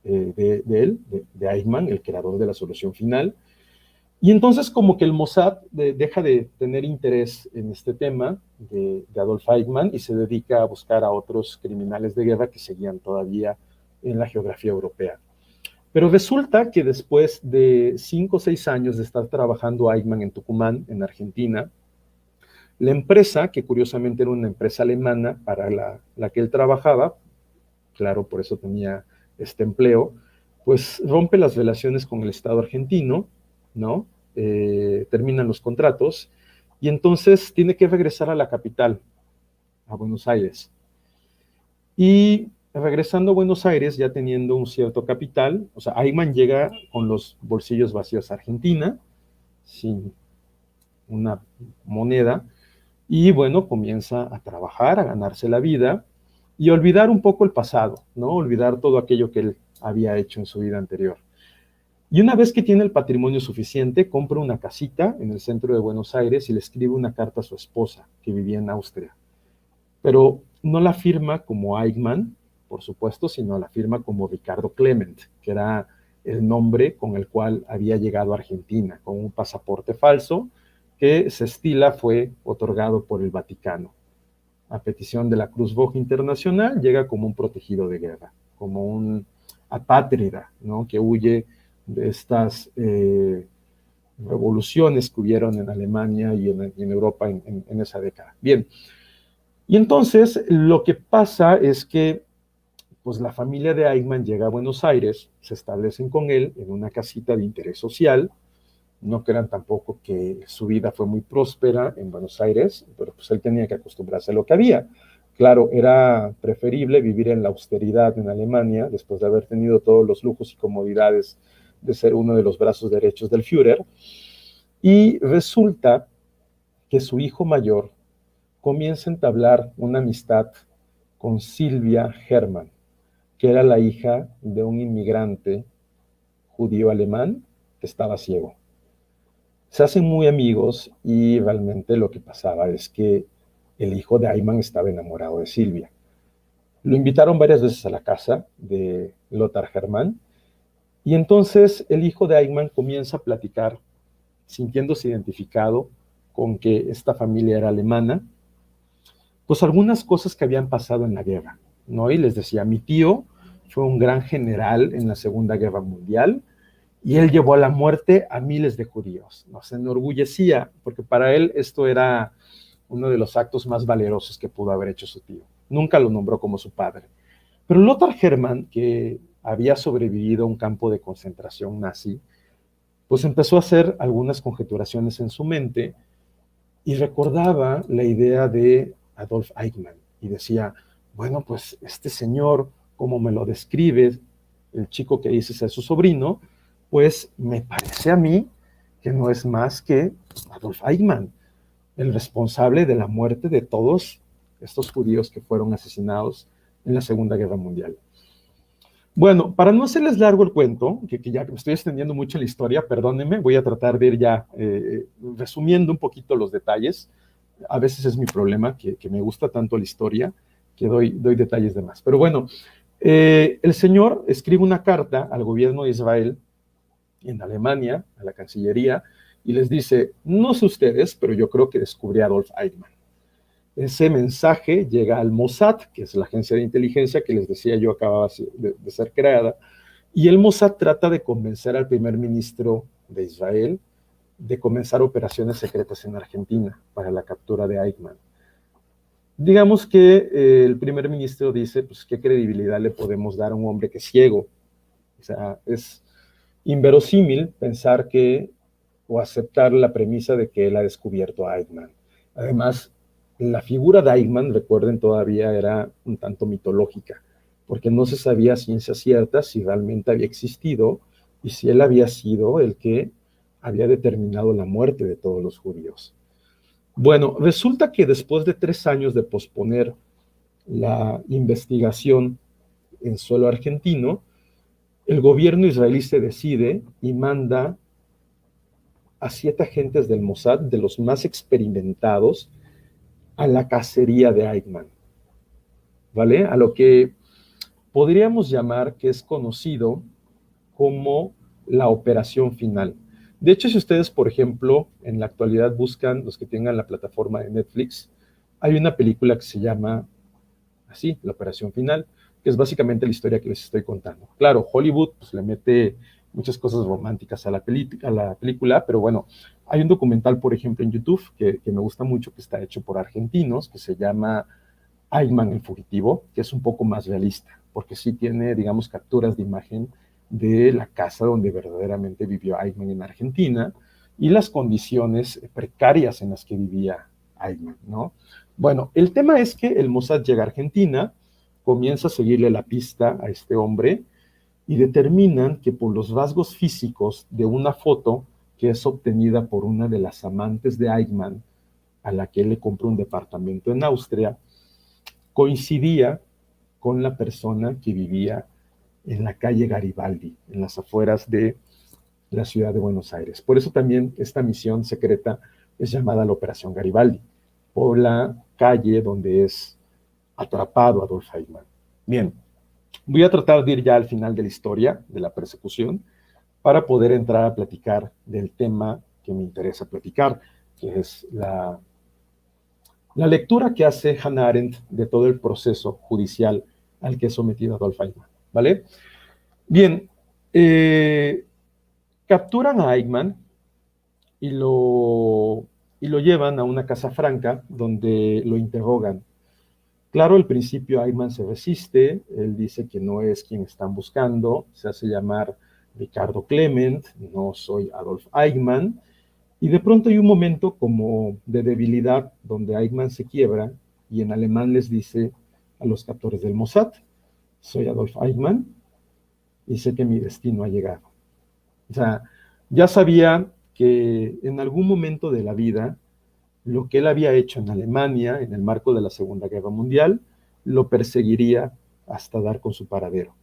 de él, de Eichmann, el creador de la solución final. Y entonces como que el Mossad deja de tener interés en este tema de Adolf Eichmann y se dedica a buscar a otros criminales de guerra que seguían todavía en la geografía europea. Pero resulta que después de 5 o 6 años de estar trabajando Eichmann en Tucumán, en Argentina, la empresa, que curiosamente era una empresa alemana para la que él trabajaba, claro, por eso tenía este empleo, pues rompe las relaciones con el Estado argentino, ¿no? Terminan los contratos y entonces tiene que regresar a la capital, a Buenos Aires. Y regresando a Buenos Aires, ya teniendo un cierto capital, o sea, Eichmann llega con los bolsillos vacíos a Argentina, sin una moneda, y bueno, comienza a trabajar, a ganarse la vida y olvidar un poco el pasado, ¿no? Olvidar todo aquello que él había hecho en su vida anterior. Y una vez que tiene el patrimonio suficiente, compra una casita en el centro de Buenos Aires y le escribe una carta a su esposa, que vivía en Austria. Pero no la firma como Eichmann, por supuesto, sino la firma como Ricardo Clement, que era el nombre con el cual había llegado a Argentina, con un pasaporte falso que se estila fue otorgado por el Vaticano. A petición de la Cruz Roja Internacional, llega como un protegido de guerra, como un apátrida, ¿no? Que huye de estas revoluciones que hubieron en Alemania y en Europa en esa década. Bien, y entonces lo que pasa es que pues la familia de Eichmann llega a Buenos Aires, se establecen con él en una casita de interés social. No crean tampoco que su vida fue muy próspera en Buenos Aires, pero pues él tenía que acostumbrarse a lo que había. Claro, era preferible vivir en la austeridad en Alemania, después de haber tenido todos los lujos y comodidades de ser uno de los brazos derechos del Führer. Y resulta que su hijo mayor comienza a entablar una amistad con Silvia Hermann, que era la hija de un inmigrante judío alemán que estaba ciego. Se hacen muy amigos y realmente lo que pasaba es que el hijo de Eichmann estaba enamorado de Silvia. Lo invitaron varias veces a la casa de Lothar Hermann y entonces el hijo de Eichmann comienza a platicar, sintiéndose identificado con que esta familia era alemana, pues algunas cosas que habían pasado en la guerra, ¿no? Y les decía, mi tío fue un gran general en la Segunda Guerra Mundial, y él llevó a la muerte a miles de judíos. Nos enorgullecía, porque para él esto era uno de los actos más valerosos que pudo haber hecho su tío. Nunca lo nombró como su padre. Pero Lothar Hermann, que había sobrevivido a un campo de concentración nazi, pues empezó a hacer algunas conjeturaciones en su mente y recordaba la idea de Adolf Eichmann y decía, bueno, pues este señor, como me lo describe, el chico que dice ser su sobrino, pues me parece a mí que no es más que Adolf Eichmann, el responsable de la muerte de todos estos judíos que fueron asesinados en la Segunda Guerra Mundial. Bueno, para no hacerles largo el cuento, que ya me estoy extendiendo mucho en la historia, perdónenme, voy a tratar de ir ya resumiendo un poquito los detalles. A veces es mi problema, que me gusta tanto la historia, que doy detalles de más. Pero bueno, el señor escribe una carta al gobierno de Israel en Alemania, a la Cancillería, y les dice, no sé ustedes, pero yo creo que descubrí a Adolf Eichmann. Ese mensaje llega al Mossad, que es la agencia de inteligencia que les decía yo acababa de ser creada, y el Mossad trata de convencer al primer ministro de Israel de comenzar operaciones secretas en Argentina para la captura de Eichmann. Digamos que el primer ministro dice, pues, ¿qué credibilidad le podemos dar a un hombre que es ciego? O sea, es inverosímil pensar que, o aceptar la premisa de que él ha descubierto a Eichmann. Además, la figura de Eichmann, recuerden, todavía era un tanto mitológica, porque no se sabía a ciencia cierta si realmente había existido y si él había sido el que había determinado la muerte de todos los judíos. Bueno, resulta que después de 3 años de posponer la investigación en suelo argentino, el gobierno israelí se decide y manda a 7 agentes del Mossad, de los más experimentados, a la cacería de Eichmann, ¿vale? A lo que podríamos llamar que es conocido como la operación final. De hecho, si ustedes, por ejemplo, en la actualidad buscan, los que tengan la plataforma de Netflix, hay una película que se llama así, La Operación Final, que es básicamente la historia que les estoy contando. Claro, Hollywood pues, le mete muchas cosas románticas a la película, pero bueno, hay un documental, por ejemplo, en YouTube que me gusta mucho, que está hecho por argentinos, que se llama Eichmann el Fugitivo, que es un poco más realista, porque sí tiene, digamos, capturas de imagen de la casa donde verdaderamente vivió Eichmann en Argentina y las condiciones precarias en las que vivía Eichmann, ¿no? Bueno, el tema es que el Mossad llega a Argentina, comienza a seguirle la pista a este hombre y determinan que por los rasgos físicos de una foto que es obtenida por una de las amantes de Eichmann, a la que él le compró un departamento en Austria, coincidía con la persona que vivía en la calle Garibaldi, en las afueras de la ciudad de Buenos Aires. Por eso también esta misión secreta es llamada la Operación Garibaldi, por la calle donde es atrapado Adolf Eichmann. Bien, voy a tratar de ir ya al final de la historia de la persecución para poder entrar a platicar del tema que me interesa platicar, que es la lectura que hace Hannah Arendt de todo el proceso judicial al que es sometido Adolf Eichmann, ¿vale? Bien, capturan a Eichmann y lo llevan a una casa franca donde lo interrogan. Claro, al principio Eichmann se resiste, él dice que no es quien están buscando, se hace llamar Ricardo Clement, no soy Adolf Eichmann, y de pronto hay un momento como de debilidad donde Eichmann se quiebra y en alemán les dice a los captores del Mossad, soy Adolf Eichmann y sé que mi destino ha llegado. O sea, ya sabía que en algún momento de la vida lo que él había hecho en Alemania, en el marco de la Segunda Guerra Mundial, lo perseguiría hasta dar con su paradero.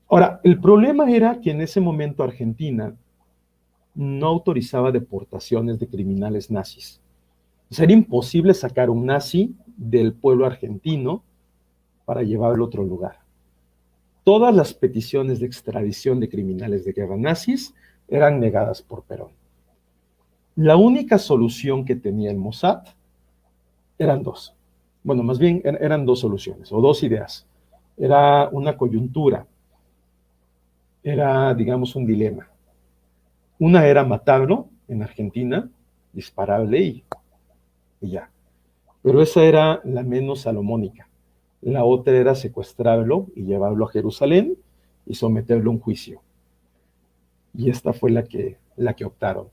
Ahora, el problema era que en ese momento Argentina no autorizaba deportaciones de criminales nazis. O sea, era imposible sacar un nazi del pueblo argentino para llevarlo a otro lugar. Todas las peticiones de extradición de criminales de guerra nazis eran negadas por Perón. La única solución que tenía el Mossad eran dos. Bueno, más bien eran dos soluciones o dos ideas. Era una coyuntura, era, digamos, un dilema. Una era matarlo en Argentina, dispararle y ya. Pero esa era la menos salomónica. La otra era secuestrarlo y llevarlo a Jerusalén y someterlo a un juicio. Y esta fue la que optaron.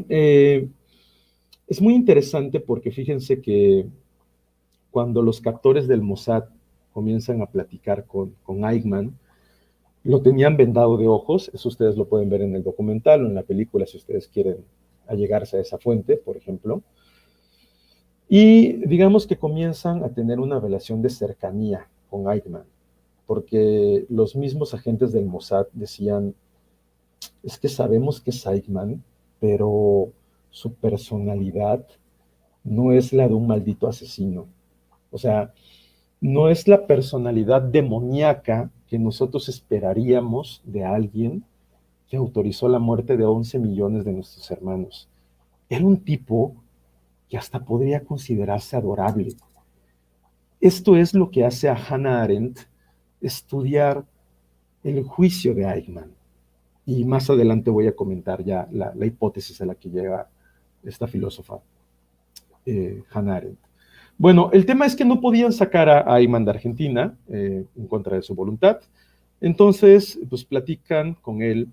Es muy interesante porque fíjense que cuando los captores del Mossad comienzan a platicar con Eichmann, lo tenían vendado de ojos, eso ustedes lo pueden ver en el documental o en la película si ustedes quieren allegarse a esa fuente, por ejemplo. Y digamos que comienzan a tener una relación de cercanía con Eichmann, porque los mismos agentes del Mossad decían, es que sabemos que es Eichmann, pero su personalidad no es la de un maldito asesino. O sea, no es la personalidad demoníaca que nosotros esperaríamos de alguien que autorizó la muerte de 11 millones de nuestros hermanos. Era un tipo que hasta podría considerarse adorable. Esto es lo que hace a Hannah Arendt estudiar el juicio de Eichmann. Y más adelante voy a comentar ya la hipótesis a la que llega esta filósofa, Hannah Arendt. Bueno, el tema es que no podían sacar a Eichmann de Argentina en contra de su voluntad. Entonces, pues platican con él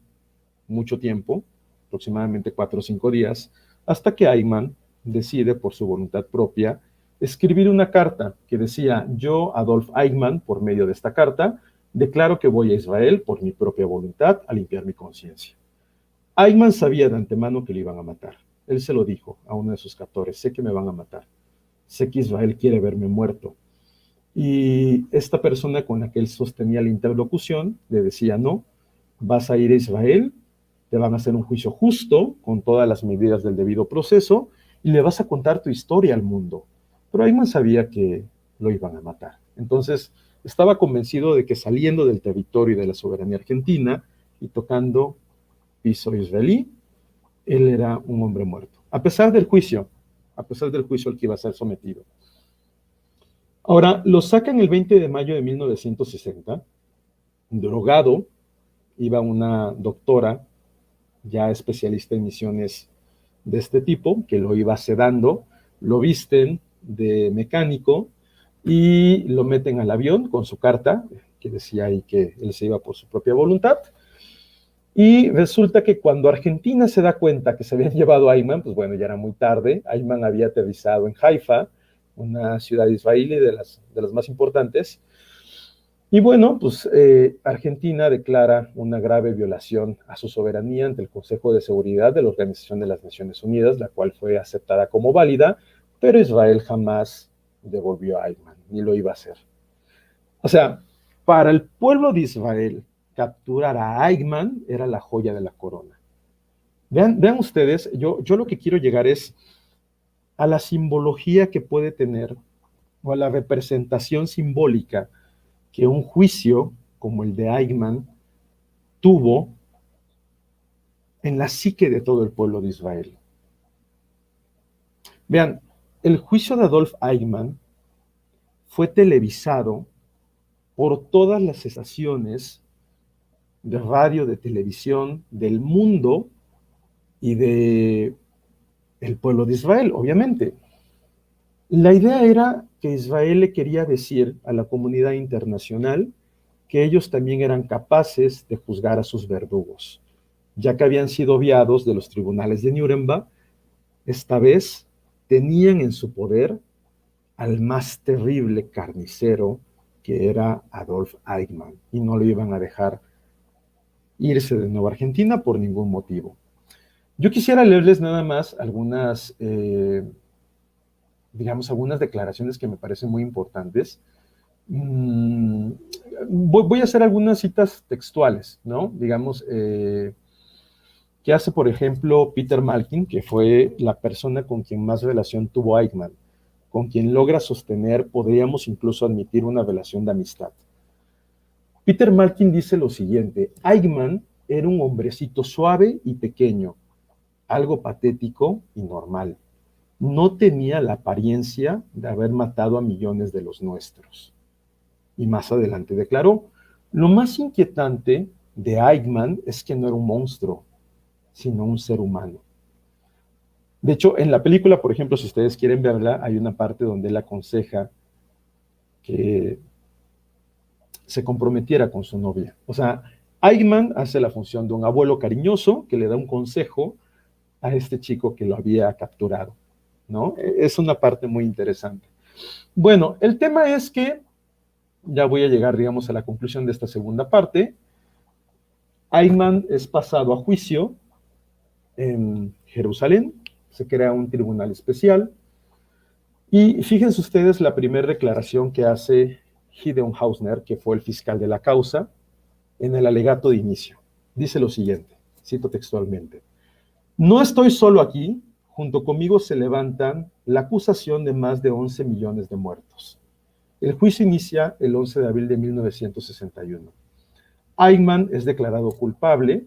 mucho tiempo, aproximadamente 4 o 5 días, hasta que Eichmann decide por su voluntad propia escribir una carta que decía, yo, Adolf Eichmann, por medio de esta carta, declaro que voy a Israel por mi propia voluntad a limpiar mi conciencia. Eichmann sabía de antemano que le iban a matar. Él se lo dijo a uno de sus captores, sé que me van a matar, sé que Israel quiere verme muerto. Y esta persona con la que él sostenía la interlocución le decía, no, vas a ir a Israel, te van a hacer un juicio justo, con todas las medidas del debido proceso, y le vas a contar tu historia al mundo. Pero Eichmann sabía que lo iban a matar. Entonces, estaba convencido de que saliendo del territorio de la soberanía argentina y tocando piso israelí, él era un hombre muerto. A pesar del juicio al que iba a ser sometido. Ahora, lo sacan el 20 de mayo de 1960, drogado, iba una doctora ya especialista en misiones de este tipo, que lo iba sedando, lo visten de mecánico y lo meten al avión con su carta, que decía ahí que él se iba por su propia voluntad. Y resulta que cuando Argentina se da cuenta que se habían llevado a Ayman, pues bueno, ya era muy tarde. Ayman había aterrizado en Haifa, una ciudad israelí de las más importantes. Y bueno, pues Argentina declara una grave violación a su soberanía ante el Consejo de Seguridad de la Organización de las Naciones Unidas, la cual fue aceptada como válida, pero Israel jamás devolvió a Ayman, ni lo iba a hacer. O sea, para el pueblo de Israel, capturar a Ayman era la joya de la corona. Vean ustedes, yo lo que quiero llegar es a la simbología que puede tener o a la representación simbólica que un juicio como el de Ayman tuvo en la psique de todo el pueblo de Israel. Vean, el juicio de Adolf Eichmann fue televisado por todas las estaciones de radio, de televisión del mundo y de el pueblo de Israel, obviamente. La idea era que Israel le quería decir a la comunidad internacional que ellos también eran capaces de juzgar a sus verdugos. Ya que habían sido obviados de los tribunales de Nuremberg, esta vez tenían en su poder al más terrible carnicero que era Adolf Eichmann, y no lo iban a dejar irse de nuevo a Argentina por ningún motivo. Yo quisiera leerles nada más algunas, digamos, algunas declaraciones que me parecen muy importantes. Voy a hacer algunas citas textuales, ¿no? Digamos, que hace, por ejemplo, Peter Malkin, que fue la persona con quien más relación tuvo Eichmann, con quien logra sostener, podríamos incluso admitir una relación de amistad. Peter Malkin dice lo siguiente: Eichmann era un hombrecito suave y pequeño, algo patético y normal. No tenía la apariencia de haber matado a millones de los nuestros. Y más adelante declaró: lo más inquietante de Eichmann es que no era un monstruo, sino un ser humano. De hecho, en la película, por ejemplo, si ustedes quieren verla, hay una parte donde él aconseja que se comprometiera con su novia. O sea, Eichmann hace la función de un abuelo cariñoso que le da un consejo a este chico que lo había capturado, ¿no? Es una parte muy interesante. Bueno, el tema es que, ya voy a llegar, digamos, a la conclusión de esta segunda parte. Eichmann es pasado a juicio en Jerusalén, se crea un tribunal especial, y fíjense ustedes la primera declaración que hace Gideon Hausner, que fue el fiscal de la causa, en el alegato de inicio. Dice lo siguiente, cito textualmente: no estoy solo aquí, junto conmigo se levantan la acusación de más de 11 millones de muertos. El juicio inicia el 11 de abril de 1961. Eichmann es declarado culpable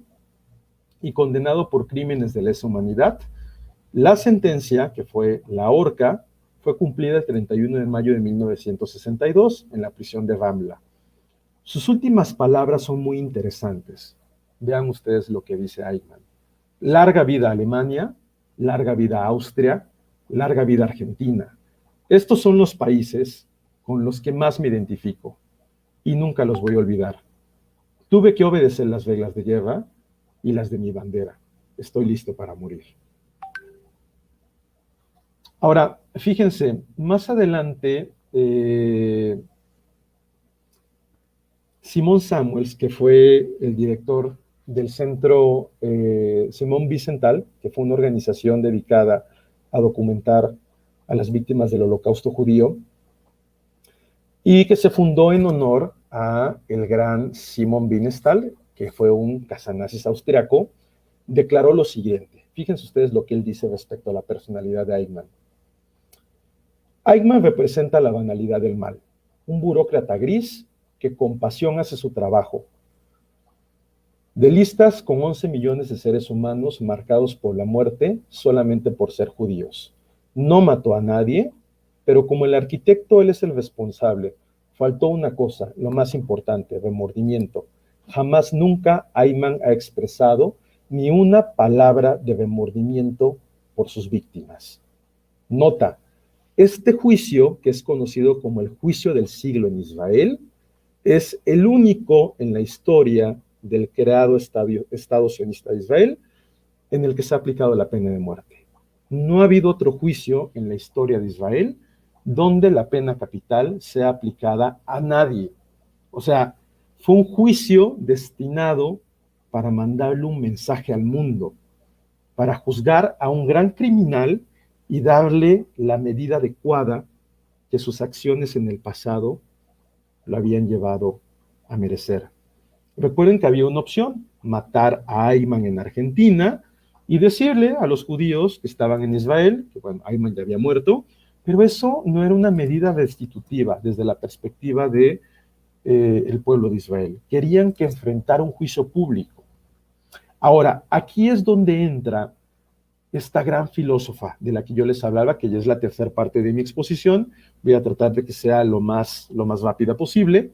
y condenado por crímenes de lesa humanidad. La sentencia, que fue la horca, fue cumplida el 31 de mayo de 1962 en la prisión de Ramla. Sus últimas palabras son muy interesantes. Vean ustedes lo que dice Eichmann: larga vida Alemania, larga vida Austria, larga vida Argentina. Estos son los países con los que más me identifico y nunca los voy a olvidar. Tuve que obedecer las reglas de guerra y las de mi bandera. Estoy listo para morir. Ahora, fíjense, más adelante, Simon Samuels, que fue el director del centro Simón Wiesenthal, que fue una organización dedicada a documentar a las víctimas del Holocausto judío, y que se fundó en honor a el gran Simon Wiesenthal, que fue un cazanazis austriaco, declaró lo siguiente. Fíjense ustedes lo que él dice respecto a la personalidad de Eichmann. Eichmann representa la banalidad del mal, un burócrata gris que con pasión hace su trabajo. De listas con 11 millones de seres humanos marcados por la muerte solamente por ser judíos. No mató a nadie, pero como el arquitecto él es el responsable, faltó una cosa, lo más importante, remordimiento. Jamás nunca Ayman ha expresado ni una palabra de remordimiento por sus víctimas. Nota, este juicio, que es conocido como el juicio del siglo en Israel, es el único en la historia del creado Estado sionista de Israel en el que se ha aplicado la pena de muerte. No ha habido otro juicio en la historia de Israel donde la pena capital sea aplicada a nadie. O sea, fue un juicio destinado para mandarle un mensaje al mundo, para juzgar a un gran criminal y darle la medida adecuada que sus acciones en el pasado lo habían llevado a merecer. Recuerden que había una opción, matar a Ayman en Argentina y decirle a los judíos que estaban en Israel, que bueno, Ayman ya había muerto, pero eso no era una medida restitutiva desde la perspectiva de el pueblo de Israel. Querían que enfrentara un juicio público. Ahora, aquí es donde entra esta gran filósofa de la que yo les hablaba, que ya es la tercera parte de mi exposición. Voy a tratar de que sea lo más rápida posible,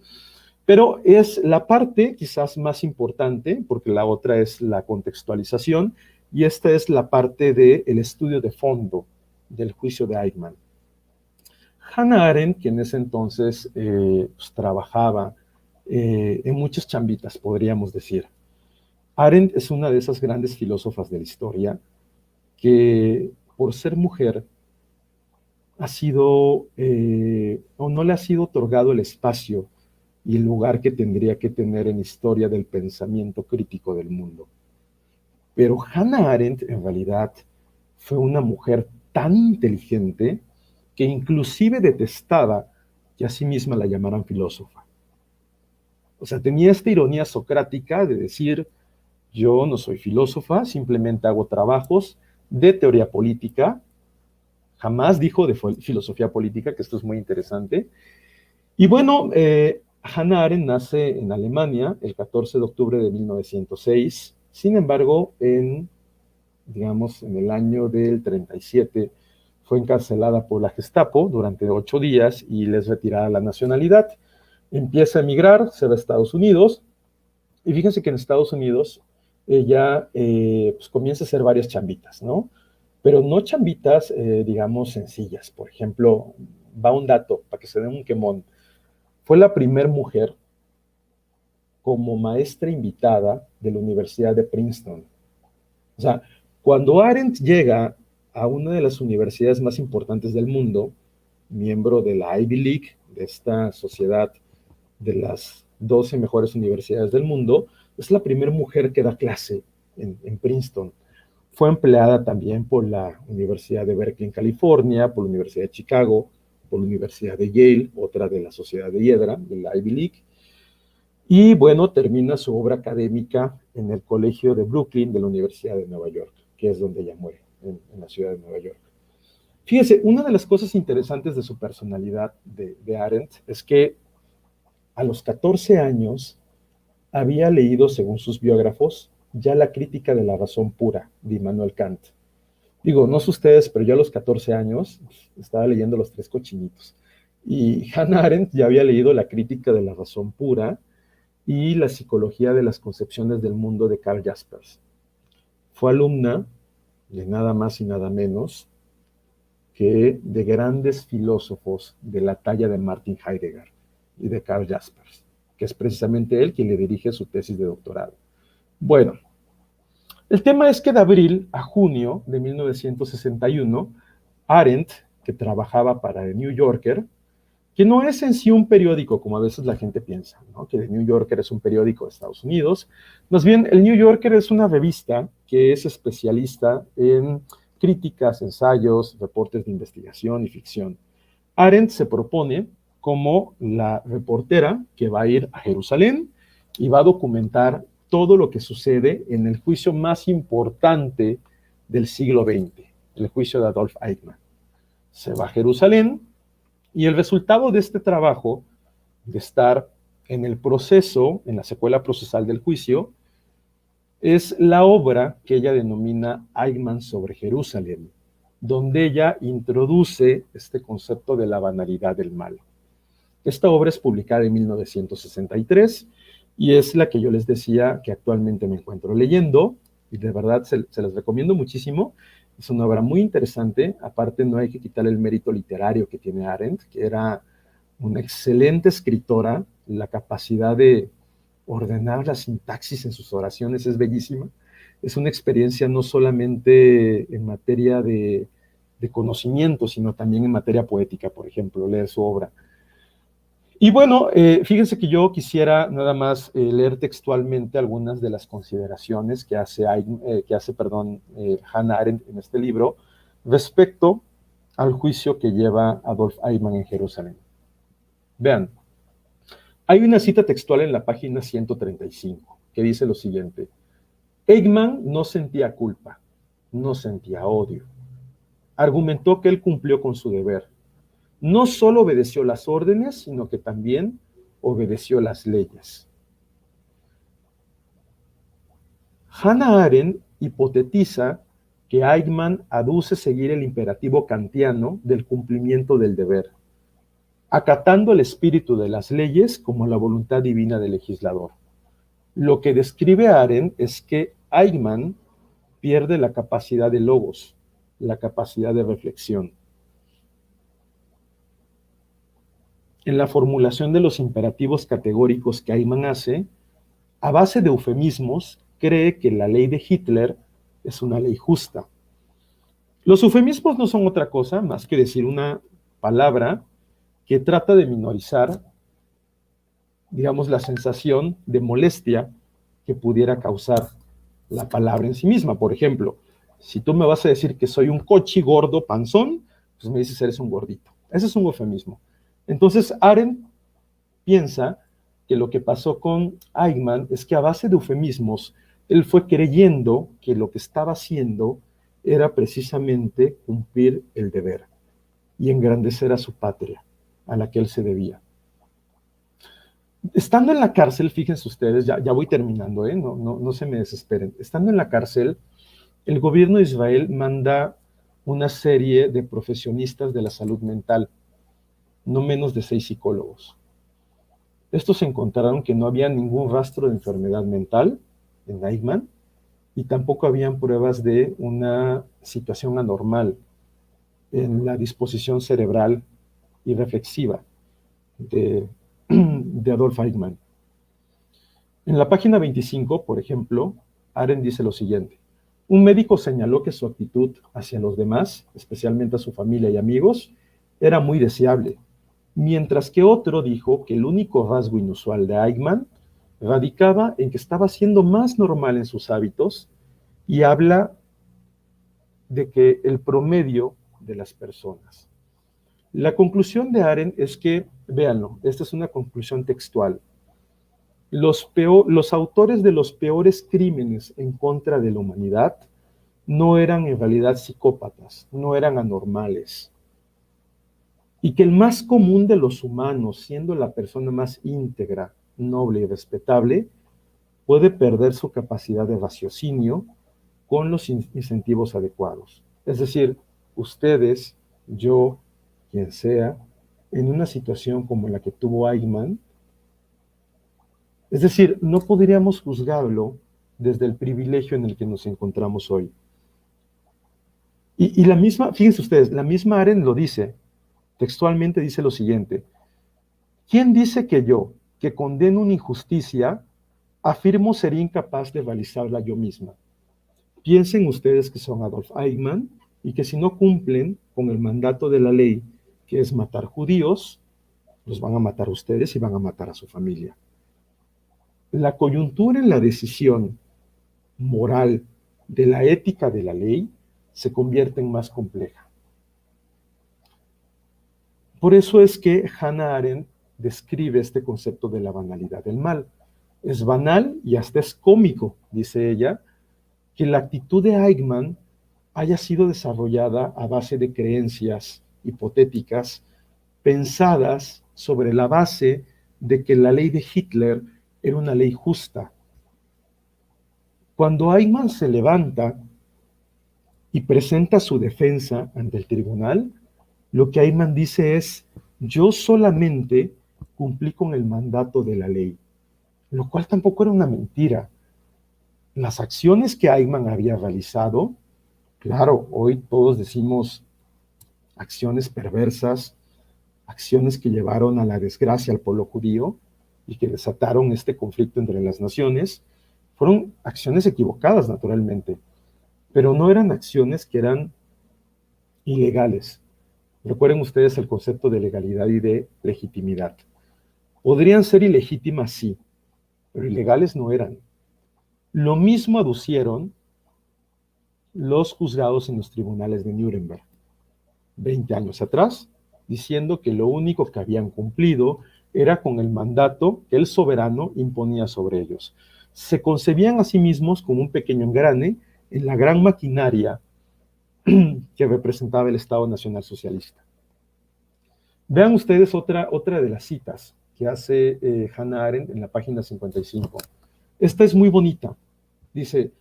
pero es la parte quizás más importante, porque la otra es la contextualización, y esta es la parte del estudio de fondo del juicio de Eichmann. Hannah Arendt, que en ese entonces pues, trabajaba en muchas chambitas, podríamos decir. Arendt es una de esas grandes filósofas de la historia que por ser mujer ha sido, o no le ha sido otorgado el espacio y el lugar que tendría que tener en historia del pensamiento crítico del mundo. Pero Hannah Arendt en realidad fue una mujer tan inteligente que inclusive detestaba que a sí misma la llamaran filósofa. O sea, tenía esta ironía socrática de decir, yo no soy filósofa, simplemente hago trabajos de teoría política. Jamás dijo de filosofía política, que esto es muy interesante. Y bueno, Hannah Arendt nace en Alemania el 14 de octubre de 1906. Sin embargo, digamos, en el año del 37, fue encarcelada por la Gestapo durante 8 días y les retirada la nacionalidad. Empieza a emigrar, se va a Estados Unidos, y fíjense que en Estados Unidos ella pues comienza a hacer varias chambitas, ¿no? Pero no chambitas, digamos, sencillas. Por ejemplo, va un dato para que se den un quemón. Fue la primera mujer como maestra invitada de la Universidad de Princeton. O sea, cuando Arendt llega a una de las universidades más importantes del mundo, miembro de la Ivy League, de esta sociedad de las 12 mejores universidades del mundo, es la primera mujer que da clase en Princeton. Fue empleada también por la Universidad de Berkeley en California, por la Universidad de Chicago, por la Universidad de Yale, otra de la Sociedad de Hiedra, de la Ivy League. Y bueno, termina su obra académica en el Colegio de Brooklyn de la Universidad de Nueva York, que es donde ella muere, en la ciudad de Nueva York. Fíjese, una de las cosas interesantes de su personalidad de Arendt es que a los 14 años había leído, según sus biógrafos, ya la crítica de la razón pura de Immanuel Kant. Digo, no sé ustedes, pero yo a los 14 años estaba leyendo Los Tres Cochinitos. Y Hannah Arendt ya había leído la crítica de la razón pura y la psicología de las concepciones del mundo de Karl Jaspers. Fue alumna de nada más y nada menos que de grandes filósofos de la talla de Martin Heidegger y de Karl Jaspers, que es precisamente él quien le dirige su tesis de doctorado. Bueno, el tema es que de abril a junio de 1961, Arendt, que trabajaba para The New Yorker, que no es en sí un periódico, como a veces la gente piensa, ¿no? Que The New Yorker es un periódico de Estados Unidos. Más bien, el New Yorker es una revista que es especialista en críticas, ensayos, reportes de investigación y ficción. Arendt se propone como la reportera que va a ir a Jerusalén y va a documentar todo lo que sucede en el juicio más importante del siglo XX, el juicio de Adolf Eichmann. Se va a Jerusalén y el resultado de este trabajo, de estar en el proceso, en la secuela procesal del juicio, es la obra que ella denomina Eichmann sobre Jerusalén. donde ella introduce este concepto de la banalidad del mal. Esta obra es publicada en 1963 y es la que yo les decía que actualmente me encuentro leyendo, y de verdad se las recomiendo muchísimo. Es una obra muy interesante. Aparte, no hay que quitarle el mérito literario que tiene Arendt, que era una excelente escritora. La capacidad de ordenar la sintaxis en sus oraciones es bellísima. Es una experiencia no solamente en materia de conocimiento, sino también en materia poética, por ejemplo, leer su obra. Y bueno, fíjense que yo quisiera nada más leer textualmente algunas de las consideraciones que hace Hannah Arendt en este libro respecto al juicio que lleva Adolf Eichmann en Jerusalén. Vean, hay una cita textual en la página 135 que dice lo siguiente: Eichmann no sentía culpa, no sentía odio. Argumentó que él cumplió con su deber. No solo obedeció las órdenes, sino que también obedeció las leyes. Hannah Arendt hipotetiza que Eichmann aduce seguir el imperativo kantiano del cumplimiento del deber, acatando el espíritu de las leyes como la voluntad divina del legislador. Lo que describe Arendt es que Eichmann pierde la capacidad de logos, la capacidad de reflexión. En la formulación de los imperativos categóricos que Eichmann hace, a base de eufemismos, cree que la ley de Hitler es una ley justa. Los eufemismos no son otra cosa más que decir una palabra que trata de minorizar, digamos, la sensación de molestia que pudiera causar la palabra en sí misma. Por ejemplo, si tú me vas a decir que soy un cochi gordo panzón, pues me dices eres un gordito. Ese es un eufemismo. Entonces, Arendt piensa que lo que pasó con Eichmann es que a base de eufemismos, él fue creyendo que lo que estaba haciendo era precisamente cumplir el deber y engrandecer a su patria, a la que él se debía. Estando en la cárcel, fíjense ustedes, ya voy terminando, no se me desesperen. Estando en la cárcel, el gobierno de Israel manda una serie de profesionistas de la salud mental, no menos de 6 psicólogos. Estos encontraron que no había ningún rastro de enfermedad mental en Eichmann y tampoco habían pruebas de una situación anormal en la disposición cerebral y reflexiva de Adolf Eichmann. En la página 25, por ejemplo, Arendt dice lo siguiente: un médico señaló que su actitud hacia los demás, especialmente a su familia y amigos, era muy deseable, mientras que otro dijo que el único rasgo inusual de Eichmann radicaba en que estaba siendo más normal en sus hábitos y habla de que el promedio de las personas. La conclusión de Arendt es que, véanlo, esta es una conclusión textual, los autores de los peores crímenes en contra de la humanidad no eran en realidad psicópatas, no eran anormales, y que el más común de los humanos, siendo la persona más íntegra, noble y respetable, puede perder su capacidad de raciocinio con los incentivos adecuados. Es decir, ustedes, yo, quien sea, en una situación como la que tuvo Eichmann, es decir, no podríamos juzgarlo desde el privilegio en el que nos encontramos hoy. Y la misma, fíjense ustedes, la misma Arendt lo dice, textualmente dice lo siguiente: ¿quién dice que yo, que condeno una injusticia, afirmo ser incapaz de realizarla yo misma? Piensen ustedes que son Adolf Eichmann y que si no cumplen con el mandato de la ley, que es matar judíos, los van a matar a ustedes y van a matar a su familia. La coyuntura en la decisión moral de la ética de la ley se convierte en más compleja. Por eso es que Hannah Arendt describe este concepto de la banalidad del mal. Es banal y hasta es cómico, dice ella, que la actitud de Eichmann haya sido desarrollada a base de creencias hipotéticas pensadas sobre la base de que la ley de Hitler era una ley justa. Cuando Eichmann se levanta y presenta su defensa ante el tribunal, lo que Ayman dice es: yo solamente cumplí con el mandato de la ley, lo cual tampoco era una mentira. Las acciones que Ayman había realizado, claro, hoy todos decimos acciones perversas, acciones que llevaron a la desgracia al pueblo judío y que desataron este conflicto entre las naciones, fueron acciones equivocadas, naturalmente, pero no eran acciones que eran ilegales. Recuerden ustedes el concepto de legalidad y de legitimidad. Podrían ser ilegítimas, sí, pero ilegales no eran. Lo mismo aducieron los juzgados en los tribunales de Nuremberg, 20 años atrás, diciendo que lo único que habían cumplido era con el mandato que el soberano imponía sobre ellos. Se concebían a sí mismos como un pequeño engrane en la gran maquinaria que representaba el Estado Nacional Socialista. Vean ustedes otra de las citas que hace Hannah Arendt en la página 55. Esta es muy bonita. Dice: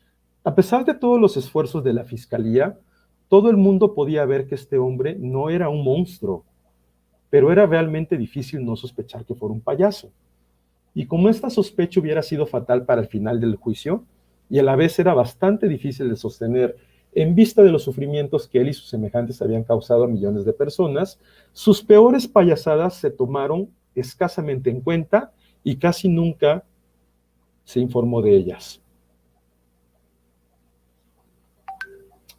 a pesar de todos los esfuerzos de la Fiscalía, todo el mundo podía ver que este hombre no era un monstruo, pero era realmente difícil no sospechar que fuera un payaso. Y como esta sospecha hubiera sido fatal para el final del juicio, y a la vez era bastante difícil de sostener en vista de los sufrimientos que él y sus semejantes habían causado a millones de personas, sus peores payasadas se tomaron escasamente en cuenta y casi nunca se informó de ellas.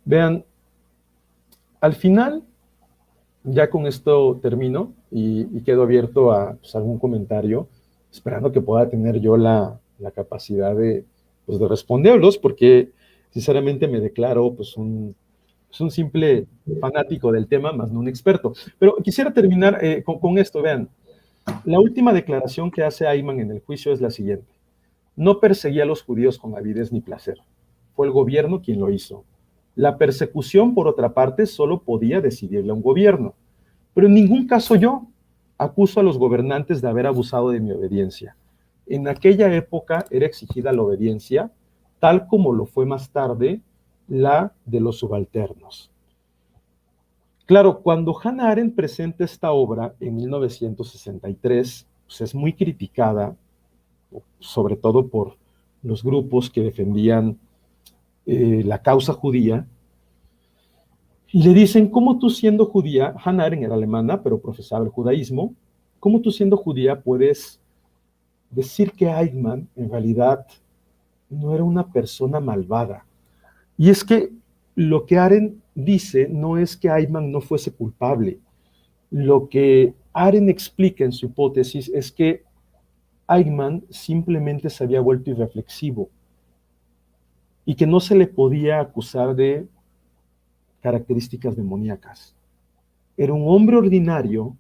Vean, al final, ya con esto termino y quedo abierto a pues, algún comentario, esperando que pueda tener yo la capacidad de responderlos, porque sinceramente me declaro pues un simple fanático del tema, más no un experto. Pero quisiera terminar con esto. Vean, la última declaración que hace Ayman en el juicio es la siguiente: no perseguía a los judíos con avidez ni placer, fue el gobierno quien lo hizo. La persecución, por otra parte, solo podía decidirla un gobierno, pero en ningún caso yo acuso a los gobernantes de haber abusado de mi obediencia. En aquella época era exigida la obediencia, tal como lo fue más tarde la de los subalternos. Claro, cuando Hannah Arendt presenta esta obra en 1963, pues es muy criticada, sobre todo por los grupos que defendían la causa judía, y le dicen: ¿cómo tú siendo judía? Hannah Arendt era alemana, pero profesaba el judaísmo. ¿Cómo tú siendo judía puedes decir que Eichmann en realidad no era una persona malvada? Y es que lo que Arendt dice no es que Eichmann no fuese culpable. Lo que Arendt explica en su hipótesis es que Eichmann simplemente se había vuelto irreflexivo y que no se le podía acusar de características demoníacas. Era un hombre ordinario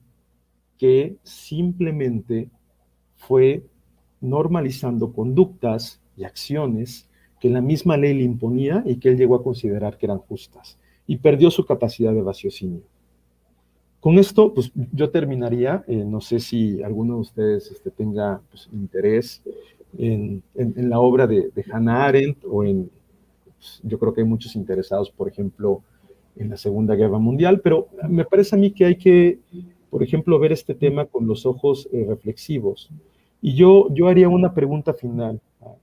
que simplemente fue normalizando conductas y acciones que la misma ley le imponía y que él llegó a considerar que eran justas, y perdió su capacidad de raciocinio. Con esto, pues yo terminaría. No sé si alguno de ustedes tenga pues, interés en la obra de Hannah Arendt, o pues, yo creo que hay muchos interesados, por ejemplo, en la Segunda Guerra Mundial, pero me parece a mí que hay que, por ejemplo, ver este tema con los ojos reflexivos. Y yo haría una pregunta final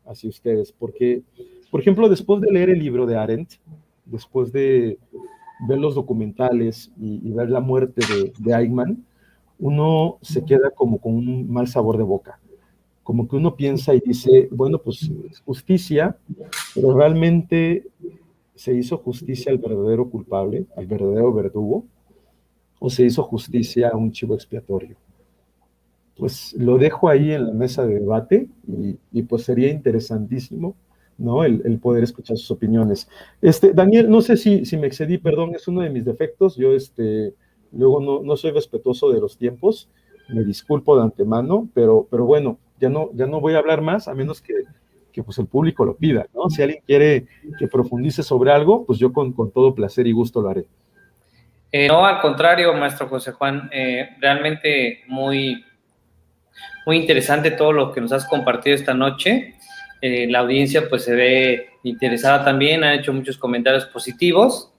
hacia ustedes, porque, por ejemplo, después de leer el libro de Arendt, después de ver los documentales y ver la muerte de Eichmann, uno se queda como con un mal sabor de boca. Como que uno piensa y dice: bueno, pues justicia, pero realmente ¿se hizo justicia al verdadero culpable, al verdadero verdugo, o se hizo justicia a un chivo expiatorio? Pues lo dejo ahí en la mesa de debate y pues sería interesantísimo, ¿no? El poder escuchar sus opiniones. Daniel, no sé si me excedí, perdón, es uno de mis defectos. Yo luego no soy respetuoso de los tiempos, me disculpo de antemano, pero bueno, ya no voy a hablar más, a menos que pues el público lo pida, ¿no? Si alguien quiere que profundice sobre algo, pues yo con todo placer y gusto lo haré. No, al contrario, maestro José Juan, realmente muy interesante todo lo que nos has compartido esta noche. La audiencia pues se ve interesada también, ha hecho muchos comentarios positivos.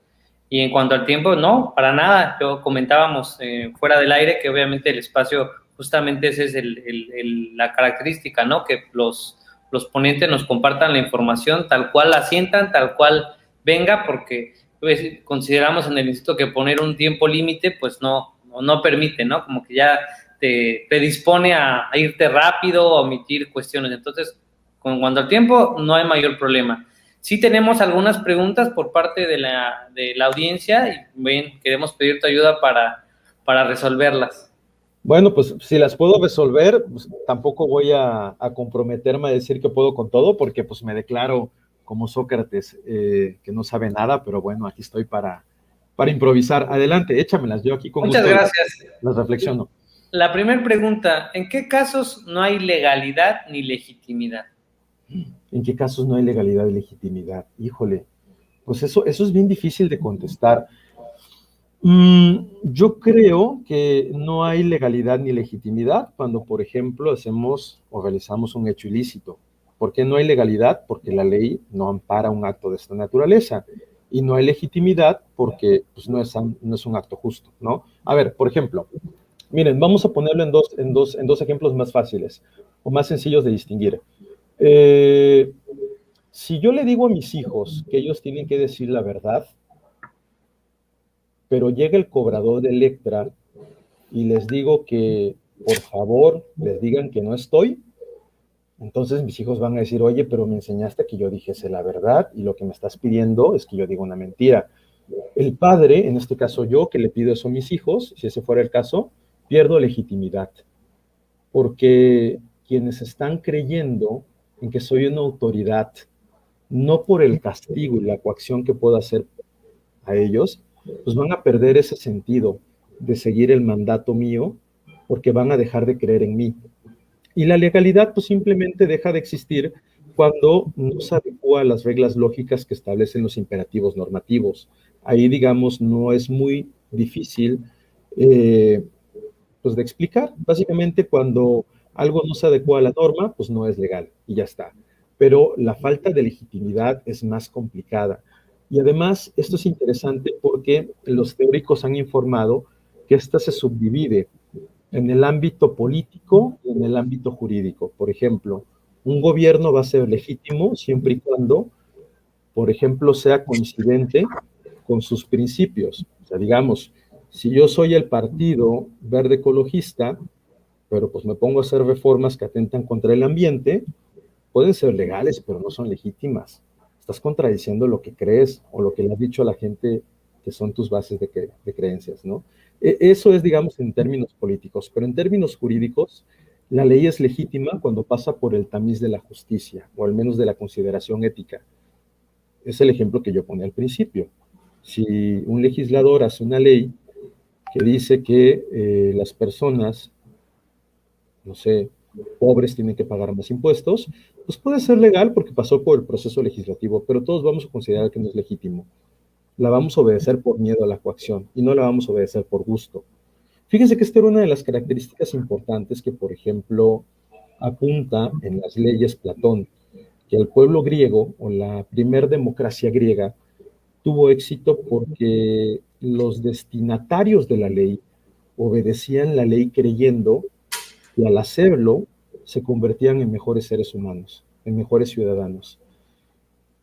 Y en cuanto al tiempo, no, para nada. Yo comentábamos fuera del aire que obviamente el espacio, justamente esa es la característica, ¿no? Que los ponentes nos compartan la información tal cual la sientan, tal cual venga, porque pues, consideramos en el instituto que poner un tiempo límite, pues no permite, ¿no? Como que ya te predispone a irte rápido o omitir cuestiones. Entonces, cuando al tiempo, no hay mayor problema. Sí tenemos algunas preguntas por parte de la audiencia y bien, queremos pedir tu ayuda para resolverlas. Bueno, pues si las puedo resolver, pues, tampoco voy a comprometerme a decir que puedo con todo, porque pues me declaro como Sócrates, que no sabe nada, pero bueno, aquí estoy para improvisar. Adelante, échamelas, yo aquí con Muchas gusto gracias. las reflexiono. La primera pregunta, ¿en qué casos no hay legalidad ni legitimidad? ¿En qué casos no hay legalidad y legitimidad? Híjole, pues eso es bien difícil de contestar. Yo creo que no hay legalidad ni legitimidad cuando, por ejemplo, hacemos o realizamos un hecho ilícito. ¿Por qué no hay legalidad? Porque la ley no ampara un acto de esta naturaleza. Y no hay legitimidad porque pues, no es un acto justo, ¿no? A ver, por ejemplo, miren, vamos a ponerlo en dos ejemplos más fáciles o más sencillos de distinguir. Eh, si yo le digo a mis hijos que ellos tienen que decir la verdad, pero llega el cobrador de Electra y les digo que por favor les digan que no estoy, entonces mis hijos van a decir, oye, pero me enseñaste que yo dijese la verdad y lo que me estás pidiendo es que yo diga una mentira. El padre, en este caso yo, que le pido eso a mis hijos, si ese fuera el caso, pierdo legitimidad, porque quienes están creyendo en que soy una autoridad, no por el castigo y la coacción que puedo hacer a ellos, pues van a perder ese sentido de seguir el mandato mío porque van a dejar de creer en mí. Y la legalidad pues simplemente deja de existir cuando no se adecua a las reglas lógicas que establecen los imperativos normativos. Ahí, digamos, no es muy difícil pues de explicar. Básicamente cuando algo no se adecua a la norma, pues no es legal y ya está. Pero la falta de legitimidad es más complicada. Y además, esto es interesante porque los teóricos han informado que esta se subdivide en el ámbito político y en el ámbito jurídico. Por ejemplo, un gobierno va a ser legítimo siempre y cuando, por ejemplo, sea coincidente con sus principios. O sea, digamos, si yo soy el partido verde ecologista, pero pues me pongo a hacer reformas que atentan contra el ambiente, pueden ser legales, pero no son legítimas. Estás contradiciendo lo que crees o lo que le has dicho a la gente que son tus bases de creencias, ¿no? Eso es, digamos, en términos políticos, pero en términos jurídicos, la ley es legítima cuando pasa por el tamiz de la justicia, o al menos de la consideración ética. Es el ejemplo que yo ponía al principio. Si un legislador hace una ley que dice que las personas, no sé, pobres tienen que pagar más impuestos, pues puede ser legal porque pasó por el proceso legislativo, pero todos vamos a considerar que no es legítimo. La vamos a obedecer por miedo a la coacción y no la vamos a obedecer por gusto. Fíjense que esta era una de las características importantes que, por ejemplo, apunta en las leyes Platón, que el pueblo griego o la primer democracia griega tuvo éxito porque los destinatarios de la ley obedecían la ley creyendo y al hacerlo se convertían en mejores seres humanos, en mejores ciudadanos.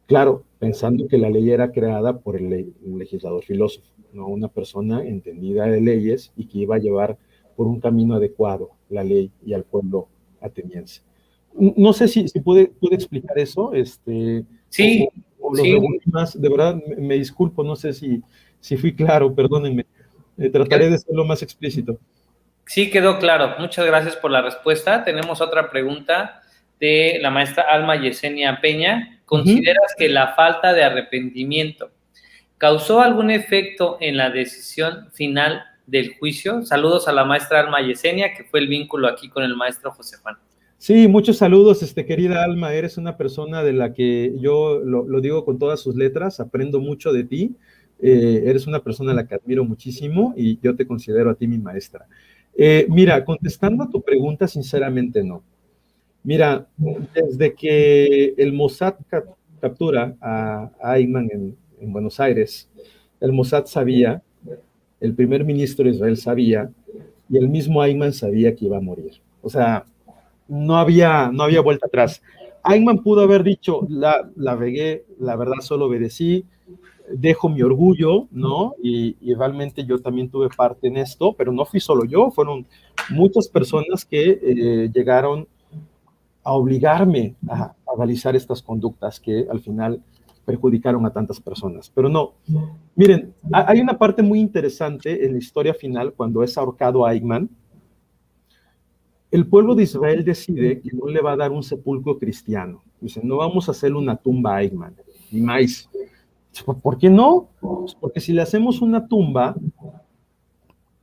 Claro, pensando que la ley era creada por el legislador filósofo, no una persona entendida de leyes y que iba a llevar por un camino adecuado la ley y al pueblo ateniense. No sé si puede explicar eso, Sí, o lo sí, revolví más, de verdad me disculpo, no sé si fui claro, perdónenme, trataré de ser lo más explícito. sí quedó claro. Muchas gracias por la respuesta. Tenemos otra pregunta de la maestra Alma Yesenia Peña. ¿Consideras que la falta de arrepentimiento causó algún efecto en la decisión final del juicio? Saludos a la maestra Alma Yesenia, que fue el vínculo aquí con el maestro José Juan. Sí, muchos saludos, querida Alma, eres una persona de la que yo lo digo con todas sus letras, aprendo mucho de ti, eres una persona a la que admiro muchísimo y yo te considero a ti mi maestra. Mira, contestando a tu pregunta, sinceramente no. Mira, desde que el Mossad captura a Ayman en Buenos Aires, el Mossad sabía, el primer ministro de Israel sabía, y el mismo Ayman sabía que iba a morir. O sea, no había vuelta atrás. Ayman pudo haber dicho, la regué, la verdad solo obedecí, dejo mi orgullo, ¿no? Y realmente yo también tuve parte en esto, pero no fui solo yo, fueron muchas personas que llegaron a obligarme a realizar estas conductas que al final perjudicaron a tantas personas. Pero no, miren, hay una parte muy interesante en la historia final cuando es ahorcado a Eichmann. El pueblo de Israel decide que no le va a dar un sepulcro cristiano. Dice, no vamos a hacer una tumba a Eichmann, ni más. ¿Por qué no? Pues porque si le hacemos una tumba,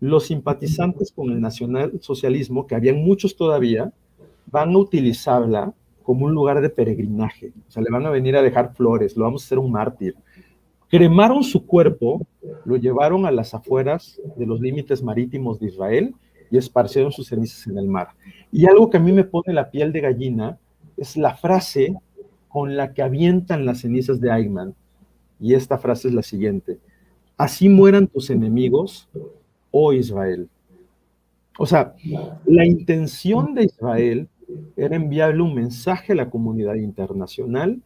los simpatizantes con el nacionalsocialismo, que habían muchos todavía, van a utilizarla como un lugar de peregrinaje. O sea, le van a venir a dejar flores, lo vamos a hacer un mártir. Cremaron su cuerpo, lo llevaron a las afueras de los límites marítimos de Israel y esparcieron sus cenizas en el mar. Y algo que a mí me pone la piel de gallina es la frase con la que avientan las cenizas de Eichmann. Y esta frase es la siguiente: así mueran tus enemigos, oh Israel. O sea, la intención de Israel era enviarle un mensaje a la comunidad internacional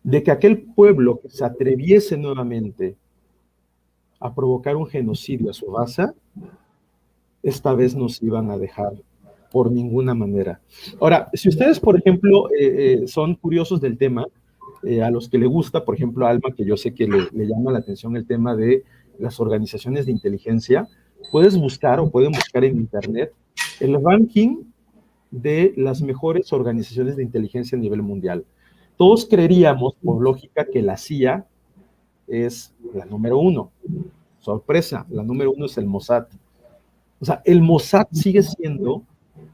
de que aquel pueblo que se atreviese nuevamente a provocar un genocidio a su raza, esta vez no se iban a dejar por ninguna manera. Ahora, si ustedes, por ejemplo, son curiosos del tema, a los que le gusta, por ejemplo, a Alma, que yo sé que le llama la atención el tema de las organizaciones de inteligencia, pueden buscar en internet el ranking de las mejores organizaciones de inteligencia a nivel mundial. Todos creeríamos, por lógica, que la CIA es la número uno. Sorpresa, la número uno es el Mossad. O sea, el Mossad sigue siendo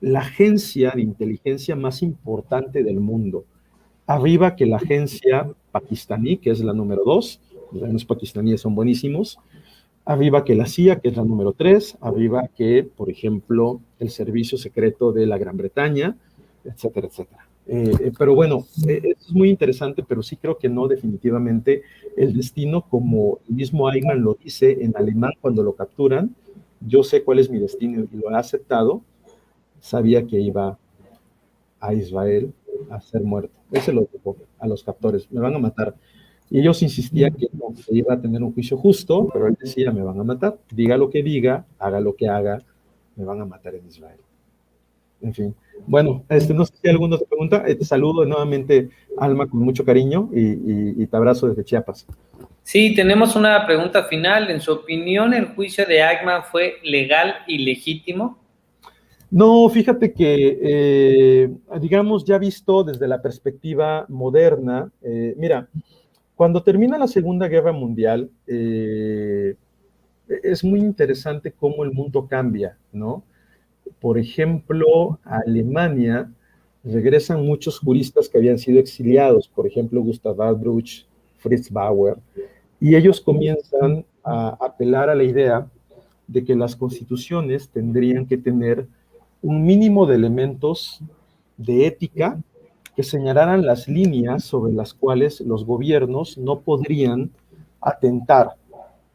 la agencia de inteligencia más importante del mundo. Arriba que la agencia pakistaní, que es la número 2, los pakistaníes son buenísimos. Arriba que la CIA, que es la número 3, arriba que, por ejemplo, el servicio secreto de la Gran Bretaña, etcétera, etcétera. Pero bueno, es muy interesante, pero sí creo que no definitivamente el destino, como el mismo Eichmann lo dice en alemán cuando lo capturan, yo sé cuál es mi destino y lo he aceptado, sabía que iba a Israel a ser muerto. Ese lo dijo a los captores, me van a matar. Y ellos insistían que no, que iba a tener un juicio justo, pero él decía, me van a matar. Diga lo que diga, haga lo que haga, me van a matar en Israel. En fin. Bueno, no sé si hay alguna otra pregunta. Te saludo nuevamente, Alma, con mucho cariño y te abrazo desde Chiapas. Sí, tenemos una pregunta final. En su opinión, ¿el juicio de Eichmann fue legal y legítimo? No, fíjate que, digamos, ya visto desde la perspectiva moderna, mira, cuando termina la Segunda Guerra Mundial, es muy interesante cómo el mundo cambia, ¿no? Por ejemplo, a Alemania regresan muchos juristas que habían sido exiliados, por ejemplo, Gustav Albruch, Fritz Bauer, y ellos comienzan a apelar a la idea de que las constituciones tendrían que tener un mínimo de elementos de ética que señalaran las líneas sobre las cuales los gobiernos no podrían atentar.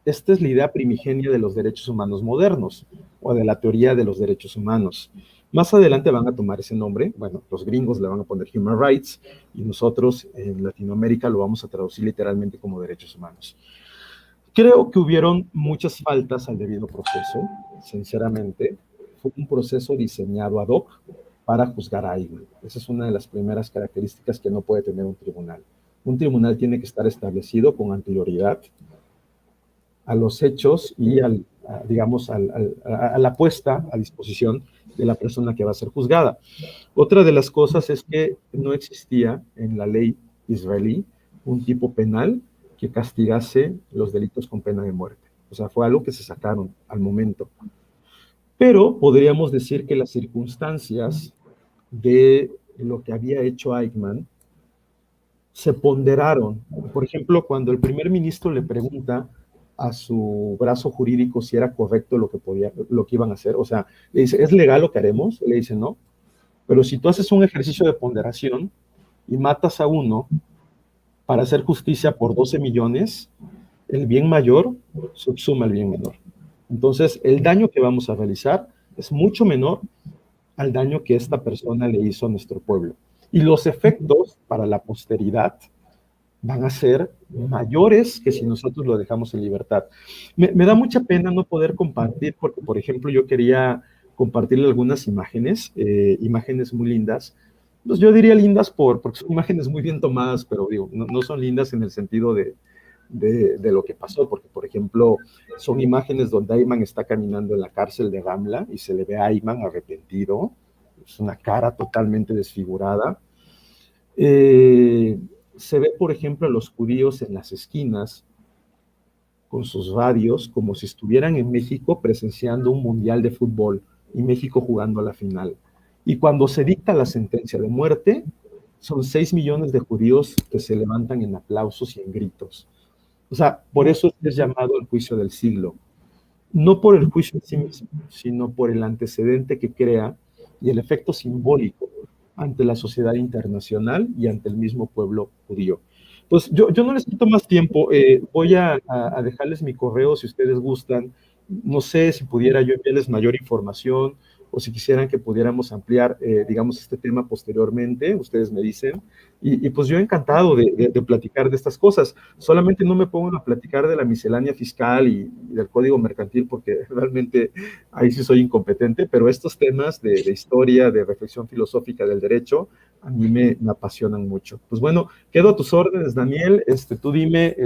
Esta es la idea primigenia de los derechos humanos modernos, o de la teoría de los derechos humanos. Más adelante van a tomar ese nombre, bueno, los gringos le van a poner Human Rights, y nosotros en Latinoamérica lo vamos a traducir literalmente como derechos humanos. Creo que hubieron muchas faltas al debido proceso, sinceramente. Fue un proceso diseñado ad hoc para juzgar a alguien. Esa es una de las primeras características que no puede tener un tribunal. Un tribunal tiene que estar establecido con anterioridad a los hechos y a la puesta a disposición de la persona que va a ser juzgada. Otra de las cosas es que no existía en la ley israelí un tipo penal que castigase los delitos con pena de muerte. O sea, fue algo que se sacaron al momento. Pero podríamos decir que las circunstancias de lo que había hecho Eichmann se ponderaron. Por ejemplo, cuando el primer ministro le pregunta a su brazo jurídico si era correcto lo que iban a hacer, o sea, le dice, ¿es legal lo que haremos? Le dice, no, pero si tú haces un ejercicio de ponderación y matas a uno para hacer justicia por 12 millones, el bien mayor subsuma el bien menor. Entonces, el daño que vamos a realizar es mucho menor al daño que esta persona le hizo a nuestro pueblo. Y los efectos para la posteridad van a ser mayores que si nosotros lo dejamos en libertad. Me da mucha pena no poder compartir, porque, por ejemplo, yo quería compartirle algunas imágenes, imágenes muy lindas. Pues yo diría lindas porque son imágenes muy bien tomadas, pero digo, no son lindas en el sentido de lo que pasó, porque, por ejemplo, son imágenes donde Ayman está caminando en la cárcel de Ramla y se le ve a Ayman arrepentido, es una cara totalmente desfigurada. Se ve, por ejemplo, a los judíos en las esquinas con sus radios, como si estuvieran en México presenciando un mundial de fútbol y México jugando a la final. Y cuando se dicta la sentencia de muerte, son 6 millones de judíos que se levantan en aplausos y en gritos. O sea, por eso es llamado el juicio del siglo. No por el juicio en sí mismo, sino por el antecedente que crea y el efecto simbólico ante la sociedad internacional y ante el mismo pueblo judío. Pues yo no les quito más tiempo, voy a dejarles mi correo si ustedes gustan. No sé si pudiera yo enviarles mayor información o si quisieran que pudiéramos ampliar, digamos, este tema posteriormente, ustedes me dicen. Y pues yo encantado de platicar de estas cosas. Solamente no me pongan a platicar de la miscelánea fiscal y del código mercantil porque realmente ahí sí soy incompetente, pero estos temas de historia, de reflexión filosófica del derecho, a mí me apasionan mucho. Pues bueno, quedo a tus órdenes, Daniel. Tú dime,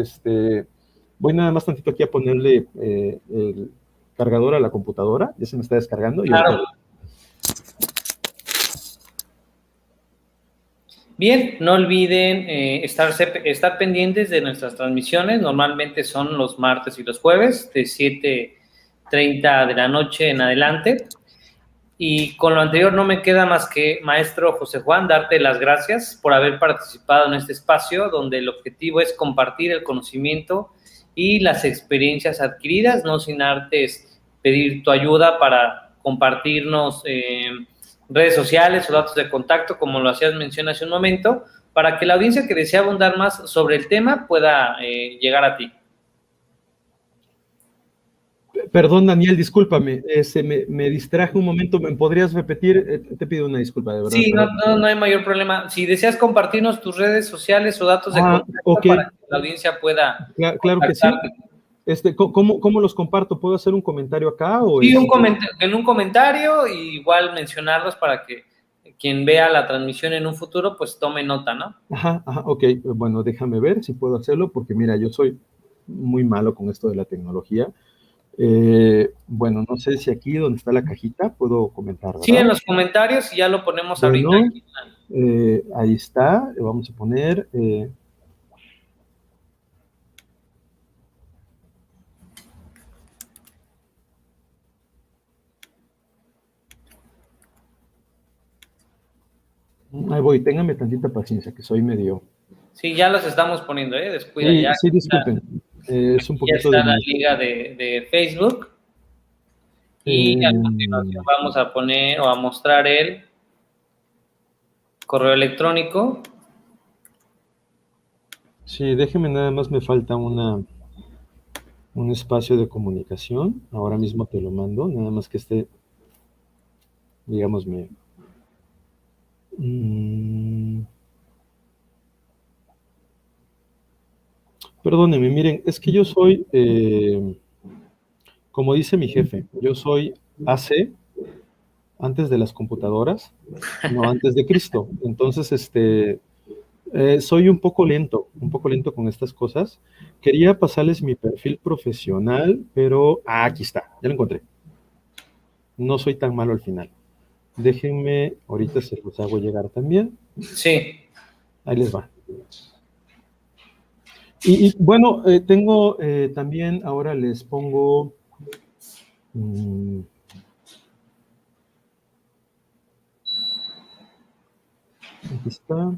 voy nada más tantito aquí a ponerle el cargador a la computadora, ya se me está descargando. Claro. Bien, no olviden estar pendientes de nuestras transmisiones. Normalmente son los martes y los jueves, de 7:30 de la noche en adelante. Y con lo anterior no me queda más que, maestro José Juan, darte las gracias por haber participado en este espacio, donde el objetivo es compartir el conocimiento y las experiencias adquiridas, no sin antes pedir tu ayuda para compartirnos redes sociales o datos de contacto, como lo hacías mención hace un momento, para que la audiencia que desea abundar más sobre el tema pueda llegar a ti. Perdón, Daniel, discúlpame, me distraje un momento, ¿me podrías repetir? Te pido una disculpa, de verdad. Sí, no hay mayor problema. Si deseas compartirnos tus redes sociales o datos de contacto, okay, para que la audiencia pueda claro que sí. ¿Cómo los comparto? ¿Puedo hacer un comentario acá? Sí, en un comentario, y igual mencionarlos para que quien vea la transmisión en un futuro, pues tome nota, ¿no? Ajá, ok. Bueno, déjame ver si puedo hacerlo, porque mira, yo soy muy malo con esto de la tecnología. Bueno, no sé si aquí donde está la cajita puedo comentar, ¿verdad? Sí, en los comentarios y ya lo ponemos ahorita. Aquí. Ahí está, le vamos a poner... ahí voy, ténganme tantita paciencia, que soy medio... Sí, ya los estamos poniendo, descuida sí, ya. Sí, disculpen. Es un poquito ya está la liga de Facebook. Y a continuación vamos a poner o a mostrar el correo electrónico. Sí, déjeme nada más, me falta un espacio de comunicación. Ahora mismo te lo mando, nada más que digamos, perdónenme, miren, es que yo soy, como dice mi jefe, yo soy AC antes de las computadoras, no antes de Cristo. Entonces, soy un poco lento con estas cosas. Quería pasarles mi perfil profesional, pero aquí está, ya lo encontré. No soy tan malo al final. Déjenme, ahorita se los hago llegar también. Sí. Ahí les va. Y bueno, tengo también, ahora les pongo... aquí está.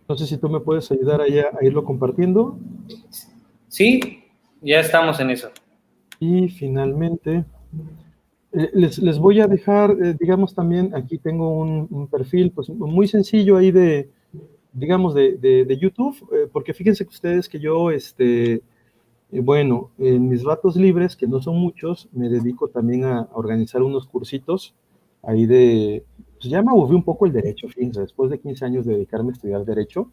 No sé si tú me puedes ayudar a irlo compartiendo. Sí, ya estamos en eso. Y finalmente, Les voy a dejar, digamos, también, aquí tengo un perfil pues, muy sencillo ahí de, digamos, de YouTube, porque fíjense que ustedes que yo, bueno, en mis ratos libres, que no son muchos, me dedico también a organizar unos cursitos ahí de, pues ya me aburrí un poco el derecho, fíjense, después de 15 años de dedicarme a estudiar derecho,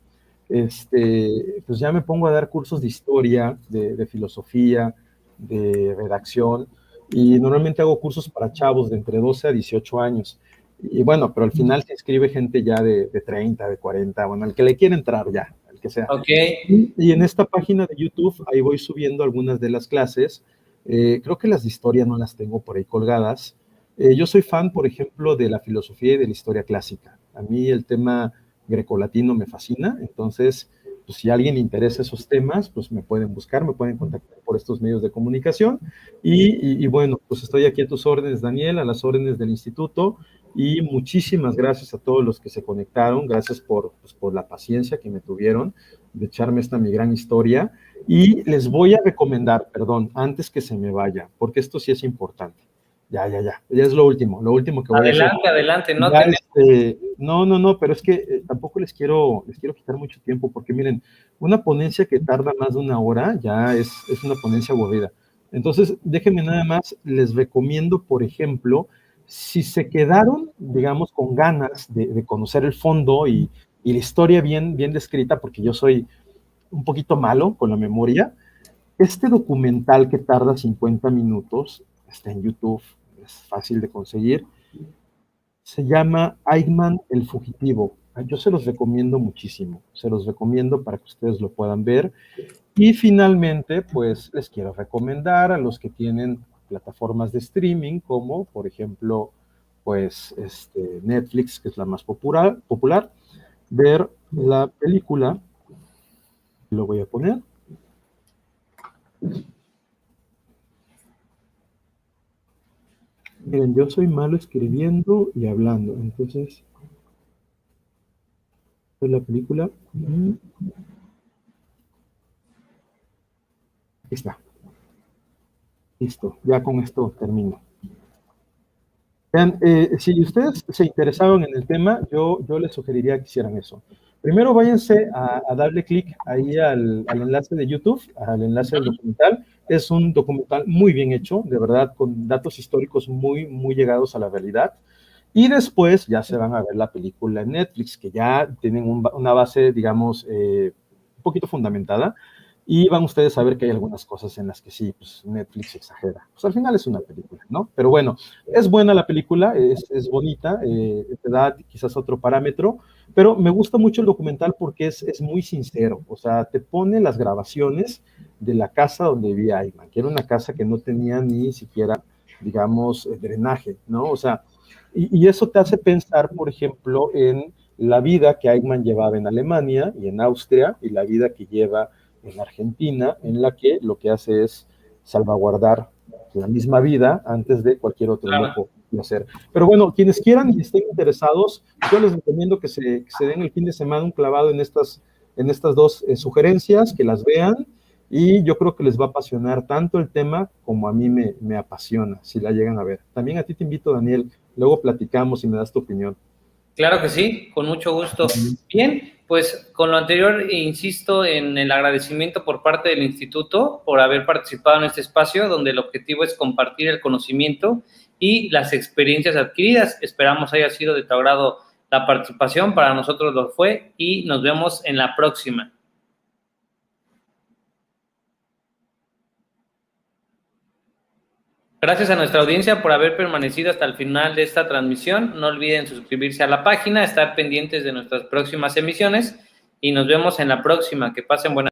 pues ya me pongo a dar cursos de historia, de filosofía, de redacción, y normalmente hago cursos para chavos de entre 12 a 18 años. Y bueno, pero al final se inscribe gente ya de 30, de 40, bueno, el que le quiera entrar ya, el que sea. Ok. Y en esta página de YouTube, ahí voy subiendo algunas de las clases. Creo que las de historia no las tengo por ahí colgadas. Yo soy fan, por ejemplo, de la filosofía y de la historia clásica. A mí el tema grecolatino me fascina, entonces, pues si a alguien le interesa esos temas, pues me pueden buscar, me pueden contactar por estos medios de comunicación. Y bueno, pues estoy aquí a tus órdenes, Daniel, a las órdenes del instituto. Y muchísimas gracias a todos los que se conectaron, gracias pues, por la paciencia que me tuvieron de echarme esta mi gran historia. Y les voy a recomendar, perdón, antes que se me vaya, porque esto sí es importante. Ya es lo último que voy a hacer. Adelante, no Ya, tenemos. no, pero es que tampoco les quiero quitar mucho tiempo, porque miren, una ponencia que tarda más de una hora ya es una ponencia aburrida. Entonces, déjenme nada más, les recomiendo, por ejemplo, si se quedaron, digamos, con ganas de conocer el fondo y la historia bien descrita, porque yo soy un poquito malo con la memoria, este documental que tarda 50 minutos, está en YouTube, es fácil de conseguir, se llama Eichmann el Fugitivo. Yo se los recomiendo muchísimo, se los recomiendo para que ustedes lo puedan ver. Y finalmente, pues les quiero recomendar a los que tienen plataformas de streaming, como por ejemplo, pues Netflix, que es la más popular, ver la película, lo voy a poner. Miren, yo soy malo escribiendo y hablando, entonces, es la película. Aquí está. Listo, ya con esto termino. Vean, si ustedes se interesaban en el tema, yo les sugeriría que hicieran eso. Primero váyanse a darle clic ahí al enlace de YouTube, al enlace del documental. Es un documental muy bien hecho, de verdad, con datos históricos muy llegados a la realidad. Y después ya se van a ver la película en Netflix, que ya tienen una base, digamos, un poquito fundamentada. Y van ustedes a ver que hay algunas cosas en las que sí, pues Netflix exagera. Pues al final es una película, ¿no? Pero bueno, es buena la película, es bonita, te da quizás otro parámetro, pero me gusta mucho el documental porque es muy sincero, o sea, te pone las grabaciones de la casa donde vivía Eichmann, que era una casa que no tenía ni siquiera, digamos, drenaje, ¿no? O sea, y eso te hace pensar, por ejemplo, en la vida que Eichmann llevaba en Alemania y en Austria, y la vida que lleva en Argentina, en la que lo que hace es salvaguardar la misma vida antes de cualquier otro lujo de hacer. Pero bueno, quienes quieran y estén interesados, yo les recomiendo que se den el fin de semana un clavado en estas dos sugerencias, que las vean, y yo creo que les va a apasionar tanto el tema como a mí me apasiona, si la llegan a ver. También a ti te invito, Daniel, luego platicamos y me das tu opinión. Claro que sí, con mucho gusto. Bien, pues con lo anterior insisto en el agradecimiento por parte del instituto por haber participado en este espacio donde el objetivo es compartir el conocimiento y las experiencias adquiridas. Esperamos haya sido de tu agrado la participación, para nosotros lo fue y nos vemos en la próxima. Gracias a nuestra audiencia por haber permanecido hasta el final de esta transmisión. No olviden suscribirse a la página, estar pendientes de nuestras próximas emisiones y nos vemos en la próxima. Que pasen buenas